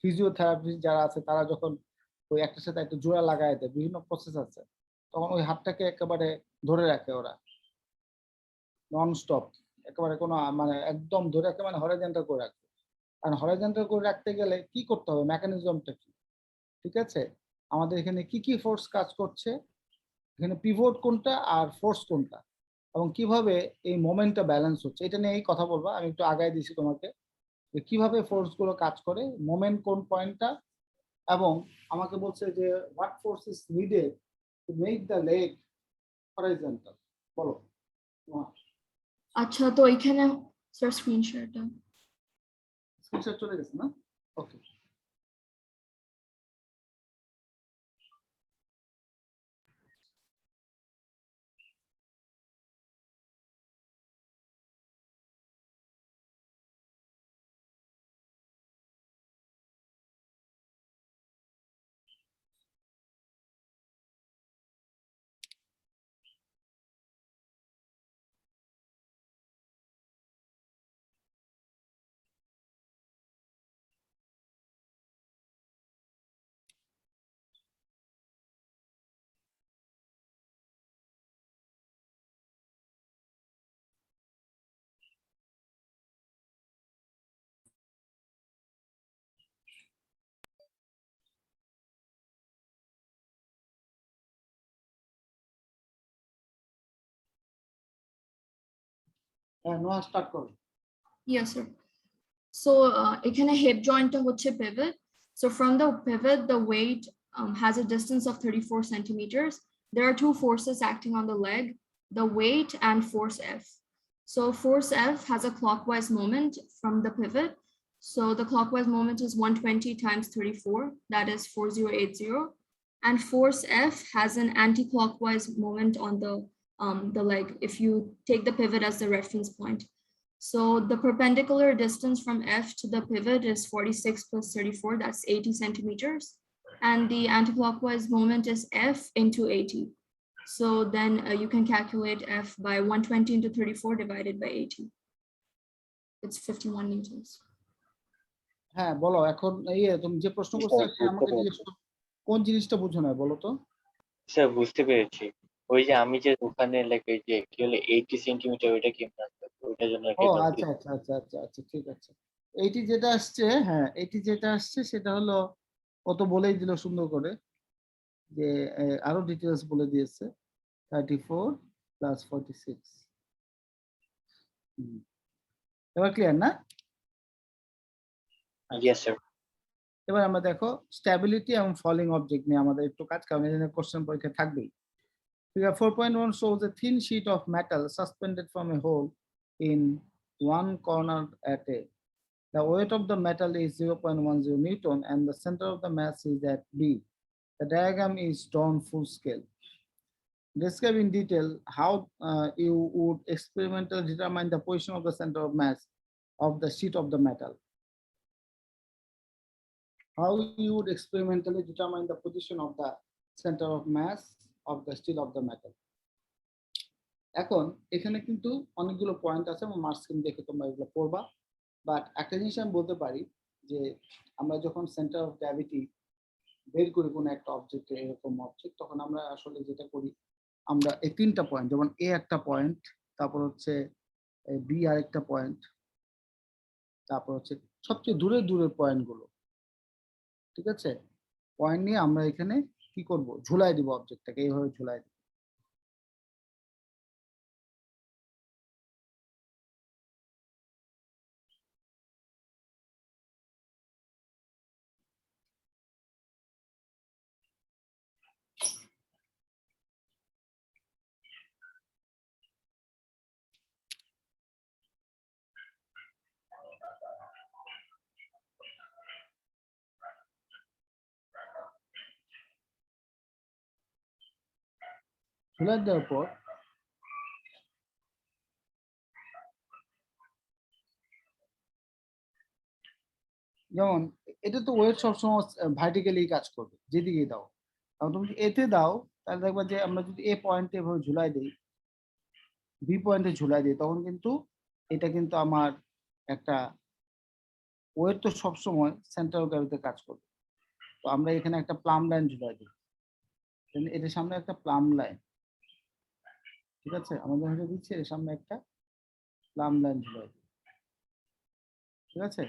Speaker 1: ফিজিওথেরাপি যারা আছে তারা যখন ওই একটার সাথে একটা জোড়া লাগায় দেয়, বিভিন্ন প্রসেস আছে, তখন ওই হাতটাকে একেবারে ধরে রাখে ওরা নন স্টপ, একেবারে কোনো মানে একদম ধরে রাখে, মানে হরাইজন্টাল করে রাখে। কারণ হরাইজন্টাল করে রাখতে গেলে কি করতে হবে, মেকানিজমটা কি, ঠিক আছে? আমাদের এখানে কি কি ফোর্স কাজ করছে, এখানে পিভট কোনটা আর ফোর্স কোনটা, এবং কিভাবে এই মোমেন্টটা ব্যালেন্স হচ্ছে, এটা নিয়েই কথা বলবো। আমি একটু আগায় দিছি তোমাকে যে কিভাবে ফোর্স গুলো কাজ করে, মোমেন্ট কোন পয়েন্টটা, এবং আমাকে বলছে যে what force is needed to make the leg horizontal. বলো।
Speaker 9: আচ্ছা, তো এখানে স্যার স্ক্রিনশটটা
Speaker 1: স্ক্রিনশট চলে গেছে না? ওকে। হ্যাঁ, নোয়া স্টার্ট করো।
Speaker 9: Yes, sir. So এখানে hip jointটা হচ্ছে pivot. So from the pivot, the weight has a distance of 34 centimeters. There are two forces acting on the leg, the weight and force F. So force F has a clockwise moment from the pivot. So the clockwise moment is 120 times 34, that is 4080. And force F has an anti-clockwise moment on the leg if you take the pivot as the reference point. So the perpendicular distance from F to the pivot is 46 plus 34, that's 80 centimeters. And the anticlockwise moment is F into 80. So then you can calculate F by 120 into 34 divided by 80. It's 51 newtons.
Speaker 1: হ্যাঁ বলো এখন, তুমি যে প্রশ্ন করছো আমাকে জিজ্ঞেস করো, কোন জিনিসটা বুঝো না বলো তো।
Speaker 11: স্যার বুঝতে পেরেছি, ওই যে আমি যে ওখানে লেখে যে কি হলো 80 সেন্টিমিটার, ওইটা কি ওইটার জন্য
Speaker 1: ও আচ্ছা আচ্ছা আচ্ছা আচ্ছা আচ্ছা, ঠিক আছে। এইটি যেটা আসছে, হ্যাঁ এইটি যেটা আসছে সেটা হলো, ও তো বলেই দিল সুন্দর করে যে আরো ডিটেলস বলে দিয়েছে, 34 প্লাস 46। এবার ক্লিয়ার না?
Speaker 11: Yes sir.
Speaker 1: এবার আমরা দেখো স্ট্যাবিলিটি এবং ফলিং অবজেক্ট নিয়ে আমাদের একটু কাজ, কারণ এখানে কোশ্চেন পরীক্ষা থাকবেই। Figure 4.1 shows a thin sheet of metal suspended from a hole in one corner at A. The weight of the metal is 0.10 Newton and the center of the mass is at B. The diagram is drawn full scale. Describe in detail how you would experimentally determine the position of the center of mass of the sheet of the metal. How you would experimentally determine the position of the center of mass of the steel of the metal. এখন এখানে কিন্তু অনেকগুলো point আছে, এবং mark screen দেখে তোমরা এগুলো পড়বা। বাট একটা জিনিস আমি বলতে পারি যে আমরা যখন সেন্টার অফ গ্র্যাভিটি বের করি কোনো একটা অবজেক্টে, এরকম অবজেক্ট, তখন আমরা আসলে যেটা করি, আমরা এই তিনটা পয়েন্ট, যেমন এ একটা পয়েন্ট, তারপর হচ্ছে বি আরেকটা পয়েন্ট, তারপর হচ্ছে সবচেয়ে দূরের দূরের পয়েন্টগুলো, ঠিক আছে, পয়েন্ট নিয়ে আমরা এখানে কি করব, ঝুলাই দিব অবজেক্টটাকে, এইভাবে ঝুলাই দিব। ঝুলাই দেওয়ার পর যেমন এটা তো ওয়েট সবসময় ভার্টিক্যালি কাজ করবে, যেদিকেই দাও। কারণ তুমি যদি এতে দাও তাহলে দেখবা যে আমরা যদি এ পয়েন্টে এভাবে ঝুলাই দিই, বি পয়েন্টে ঝুলাই দিই, তখন কিন্তু এটা কিন্তু আমার একটা ওয়েট তো সবসময় সেন্টার অফ গ্র্যাভিটিতে কাজ করবে। তো আমরা এখানে একটা প্লাম লাইন ঝুলাই দিই, এটার সামনে একটা প্লাম লাইন, ঠিক আছে, আমাদের এটা দিচ্ছে এর সামনে একটা প্লাম লাইন ঝুলাই দিই, ঠিক আছে।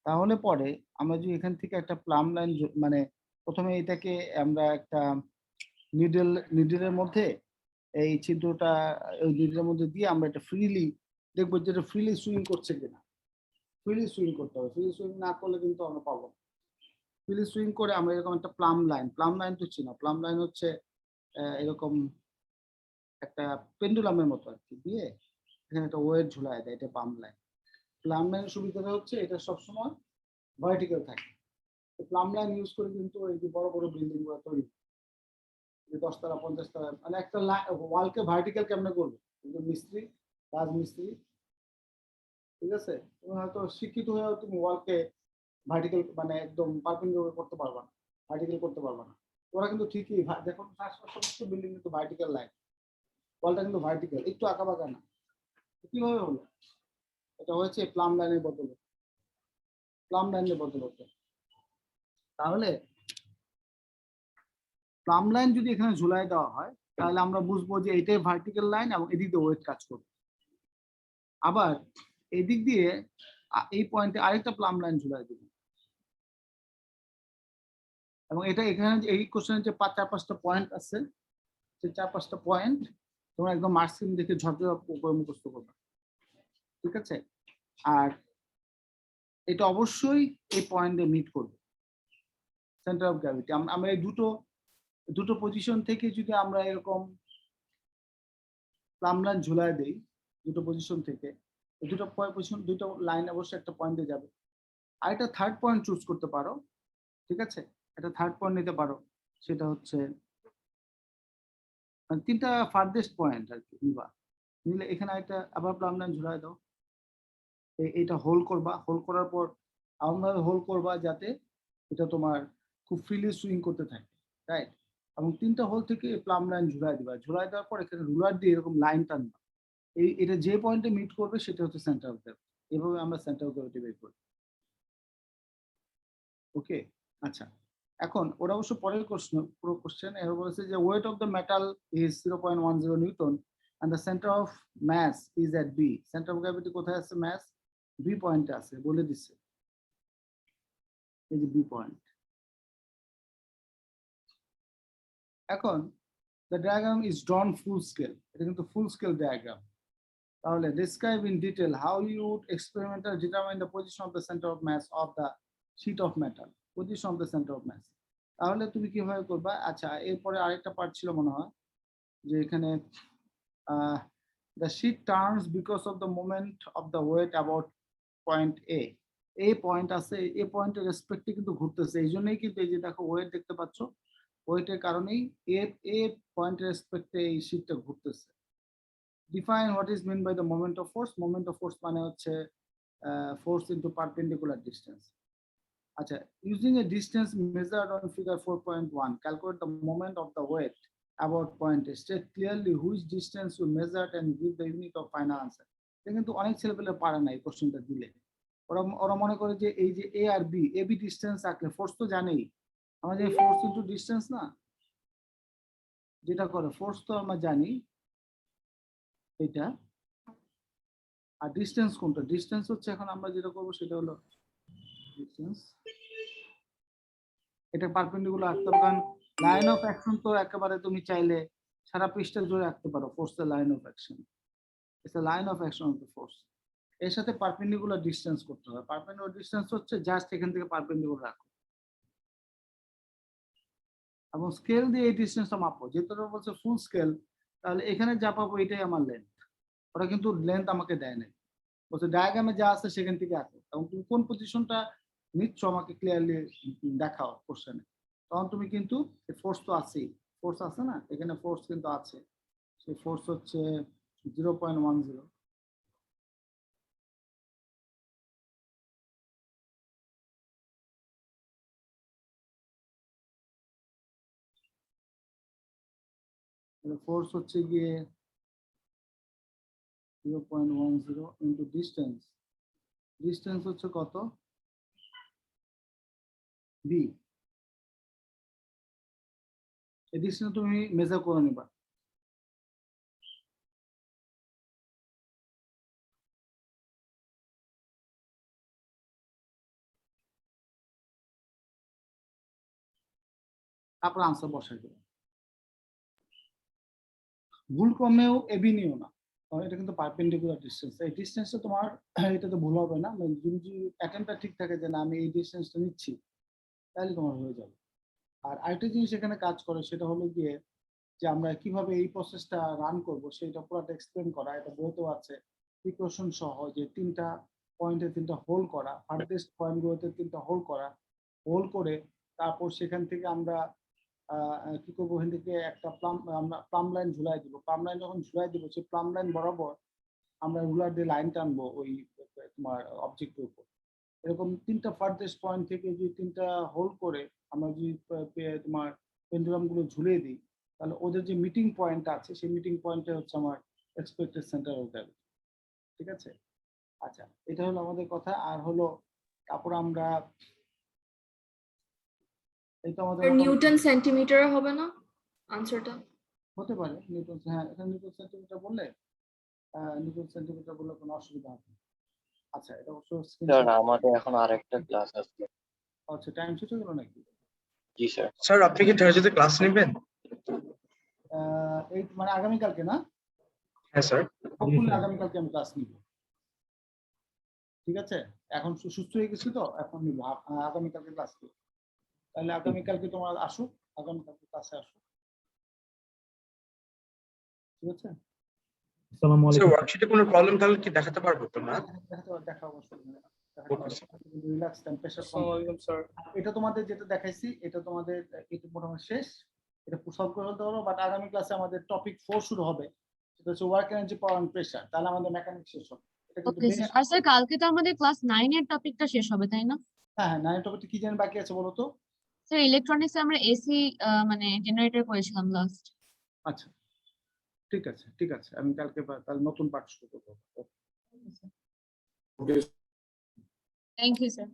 Speaker 1: তাহলে পরে আমরা যদি এখান থেকে একটা প্লাম লাইন মানে প্রথমে এটাকে আমরা একটা নিডলের মধ্যে এই ছিদ্রটা ওই নিডলের মধ্যে দিয়ে আমরা এটা ফ্রিলি দেখবো যে এটা ফ্রিলি সুইং করছে কিনা। ফ্রিলি সুইং করতে হবে, ফ্রিলি সুইং না করলে কিন্তু আমরা পাবো না। ফ্রিলি সুইং করে আমরা এরকম একটা প্লাম লাইন তো চিনো, প্লাম লাইন হচ্ছে এরকম একটা পেন্ডুলামের মতো আর কি, দিয়ে এখানে একটা ওয়েট ঝুলায় দেয়, এটা প্লাম লাইনের সুবিধাটা হচ্ছে এটা সবসময় ভার্টিক্যাল থাকে। প্লাম লাইন ইউজ করে কিন্তু এই যে বড় বড় বিল্ডিং গুলো তৈরি, 10 তলা 50 তলা, মানে একটা ওয়ালকে ভার্টিক্যাল কেমনে করবে কিন্তু মিস্ত্রি, রাজমিস্ত্রি, ঠিক আছে। তুমি হয়তো শিক্ষিত হয়েও তুমি ওয়ালকে ভার্টিক্যাল মানে একদম পারপেন্ডিকুলার করতে পারবা না, ভার্টিক্যাল করতে পারবা না। ওরা কিন্তু ঠিকই দেখুন সমস্ত বিল্ডিং কিন্তু ভার্টিক্যাল লাইন, ওয়ালটা কিন্তু ভার্টিক্যাল, একটু আঁকা বাঁকা না। কিভাবে হলো? এটা হয়েছে প্লাম লাইনের বদলে, প্লাম লাইনের বদলতে। তাহলে প্লাম লাইন যদি এখানে ঝুলাই দেওয়া হয় তাহলে আমরা বুঝবো যে এটাই ভার্টিক্যাল লাইন এবং এদিক দিয়ে ওয়েট কাজ করবে। আবার এদিক দিয়ে এই পয়েন্টে আরেকটা প্লাম লাইন ঝুলাই দিব, এবং এটা এখানে এই কোশ্চেনের যে 4-5টা পয়েন্ট আছে, যে 4-5টা পয়েন্ট তোমরা একদম মার্কসিম দেখে ঝরঝর করে মুখস্থ করবে, ঠিক আছে। আর এটা অবশ্যই এই পয়েন্টে মিট করবে সেন্টার অফ গ্র্যাভিটি। আমরা এই দুটো পজিশন থেকে যদি আমরা এরকম প্লাম লাইন ঝুলাই দেই, দুটো পজিশন থেকে, দুটো পজিশন দুটো লাইন অবশ্যই একটা পয়েন্টে যাবে। আর একটা থার্ড পয়েন্ট চুজ করতে পারো, ঠিক আছে, একটা থার্ড পয়েন্ট নিতে পারো, সেটা হচ্ছে মানে 3টা ফার্দেস্ট পয়েন্ট আর কি নিবা, নিলে এখানে একটা আবার প্লাম লাইন ঝুলাই দাও, এইটা হোল করবা, হোল করার পর এমনভাবে হোল করবা যাতে এটা তোমার খুব ফ্রিলি সুইং করতে থাকে, রাইট। এবং 3টা হোল থেকে প্লাম লাইন ঝুলাই দিবা, ঝুলাই দেওয়ার পর এখানে রুলার দিয়ে এরকম লাইন টানবা, এটা যে পয়েন্টে মিট করবে সেটা হচ্ছে সেন্টার অফ গ্র্যাভিটি। এভাবে আমরা সেন্টার অফ গ্র্যাভিটি বের করি, ওকে। আচ্ছা, এখন ওরা অবশ্য পরের পুরো কোশ্চেন এর বলেছে যে weight of the metal is 0.10 newton and the centre of mass is at B. Centre of gravity কোথায় আছে? মাস বি পয়েন্টে আছে, বলে দিচ্ছে, এই যে বি পয়েন্ট। এখন the diagram is drawn full scale, এটা কিন্তু ফুল স্কেল ডায়াগ্রাম। তাহলে describe in detail how you would experimentally determine the position of the center of mass of the sheet of metal, position of the center of mass। তাহলে তুমি কিভাবে করবা? আচ্ছা, এরপরে আরেকটা পার্ট ছিল মনে হয় যে এখানে the sheet turns because of the moment of the weight about point A। এই পয়েন্ট আছে, এই পয়েন্টের রেসপেক্টে কিন্তু ঘুরতেছে, এই জন্যই কিন্তু এই যে দেখো ওয়েট দেখতে পাচ্ছ, ওয়েটের কারণেই এ পয়েন্টের রেসপেক্টে এই শীটটা ঘুরতেছে। Define what is meant by the moment of force. Moment of force মানে হচ্ছে force into perpendicular distance. আচ্ছা, using a distance measured on figure 4.1, calculate the moment of the weight about point A. State clearly which distance you measured and give the unit of final answer. কিন্তু অনেক ছেলেপেলে পারে না এই কোশ্চেনটা দিলে, ওরা মনে করে যে এই যে এ আর বি, এ বি ডিস্টেন্স রাখলে ফোর্স তো জানেই, আমাদের ফোর্স ইনটু ডিস্টেন্স না, যেটা করে ফোর্স তো আমরা জানি এটা, আর ডিস্টেন্স কোনটা? ডিস্টেন্স হচ্ছে এখন আমরা যেটা করবো সেটা হলো ডিস্টেন্স, এটা পারপেন্ডিকুলার রাখতে হবে, কারণ লাইন অফ অ্যাকশন তো একেবারে তুমি চাইলে সারা পৃষ্ঠা জুড়ে রাখতে পারো, ফোর্সের line of action, it's a line of action of the force. এর সাথে পারপেন্ডিকুলার ডিস্টেন্স করতে হবে, পারপেন্ডিকুলার ডিস্টেন্স হচ্ছে জাস্ট এখান থেকে পারপেন্ডিকুলার রাখো এবং স্কেল দিয়ে এই ডিস্টেন্সটা মাপো। যেহেতু বলছে ফুল স্কেল, তাহলে এখানে যা পাবো এটাই আমার লেন্থ, ওরা কিন্তু লেন্থ আমাকে দেয় নাই, বলছে ডায়াগ্রামে যা আছে সেখান থেকে আসো এবং তুমি কোন পজিশনটা নিচ্ছ আমাকে ক্লিয়ারলি দেখাও কোশ্চেনে, তখন তুমি কিন্তু ফোর্স তো আছেই, ফোর্স আছে না এখানে, ফোর্স কিন্তু আছে, সেই ফোর্স হচ্ছে 0.10। ফোর্স হচ্ছে গিয়ে 0.10 ইন্টু ডিস্টেন্স। ডিস্টেন্স হচ্ছে কত? বি। এই ডিস্টেন্স তুমি মেজার করে নিবা। তারপর আনসার বসাই দেবে। ভুল ক্রমেও এবি নিও না, কারণ এটা কিন্তু পারপেন্ডিকুলার ডিস্টেন্স। এই ডিস্টেন্সটা তোমার এটাতে ভুল হবে না, যদি অ্যাটেম্পটা ঠিক থাকে যে না আমি এই ডিস্টেন্সটা নিচ্ছি, তাহলে তোমার হয়ে যাবে। আর আরেকটা জিনিস এখানে কাজ করে, সেটা হলো গিয়ে যে আমরা কিভাবে এই প্রসেসটা রান করব সেটা পুরোটা এক্সপ্লেন করা। এটা বইতেও আছে, ইকুয়েশন সহ, যে 3টা পয়েন্টে 3টা হোল করা, ফার্থেস্ট পয়েন্টগুলোতে 3টা হোল করা, হোল করে তারপর সেখান থেকে আমরা কি করবো, ওখান থেকে একটা আমরা প্লাম লাইন ঝুলাই দিব। প্লাম লাইন যখন ঝুলাই দিব, সেই প্লাম লাইন বরাবর আমরা রুলার দিয়ে লাইন টানবো ওই তোমার অবজেক্টের উপর। এরকম 3টা ফার্থেস্ট পয়েন্ট থেকে যদি 3টা হোল করে আমরা যদি তোমার পেন্ডুলাম গুলো ঝুলিয়ে দিই, তাহলে ওদের যে মিটিং পয়েন্ট আছে সেই মিটিং পয়েন্টটা হচ্ছে আমার এক্সপেক্টেড সেন্টার অফ গ্র্যাভিটি। ঠিক আছে? আচ্ছা, এটা হলো আমাদের কথা। আর হলো তারপর আমরা এই তো আমাদের
Speaker 9: নিউটন সেন্টিমিটার হবে না আনসারটা?
Speaker 1: হতে পারে নিউটন, হ্যাঁ এখানে নিউটন সেন্টিমিটার বললে কোনো অসুবিধা হবে না। আচ্ছা, এটা অবশ্য
Speaker 11: স্যার আমাদের এখন আরেকটা ক্লাস আছে।
Speaker 1: আচ্ছা, টাইম শেষ হয়ে গেল নাকি?
Speaker 11: জি স্যার।
Speaker 12: স্যার আপনি কি থার্সডেতে ক্লাস নেবেন?
Speaker 1: এই মানে আগামীকালকে না?
Speaker 12: হ্যাঁ স্যার।
Speaker 1: হopefully আগামীকালকে আমি ক্লাস নিব। ঠিক আছে, এখন সুস্থ হয়ে গেছি তো, এখন নিব। আগামীকালকে ক্লাস নিব। তাহলে আগামীকালকে তোমার আসো, আগামীকালকে ক্লাসে আসো। ঠিক আছে?
Speaker 2: আসসালামু
Speaker 12: স্যার
Speaker 2: আলাইকুম।
Speaker 12: ওয়ার্কশিটে কোনো প্রবলেম থাকলে কি দেখাতে পারবো তোমরা?
Speaker 1: দেখা অবশ্যই
Speaker 12: okay sir.
Speaker 1: Relax time, pressure কম।
Speaker 5: আসসালামু আলাইকুম স্যার।
Speaker 1: এটা তোমাদের যেটা দেখাইছি, এটা তোমাদের এটা মোটামুটি শেষ। এটা সলভ করে ফেলতে পারো, বাট আগামী ক্লাসে আমাদের টপিক 4 শুরু হবে, সেটা হচ্ছে work energy, power and pressure. তাহলে আমাদের মেকানিক্স শেষ হবে। এটা কিন্তু
Speaker 3: ওকে স্যার। আর স্যার কালকে তো আমাদের ক্লাস 9 এর টপিকটা শেষ হবে, তাই না?
Speaker 1: হ্যাঁ হ্যাঁ, 9 টপিকটা কি জানেন বাকি আছে বলো তো?
Speaker 3: স্যার ইলেকট্রনিক্সে আমরা এসি মানে জেনারেটর করেছিলাম লাস্ট।
Speaker 1: আচ্ছা, ঠিক আছে ঠিক আছে, আমি কালকে তাহলে নতুন পাঠ শুরু করবো।
Speaker 3: Thank you sir.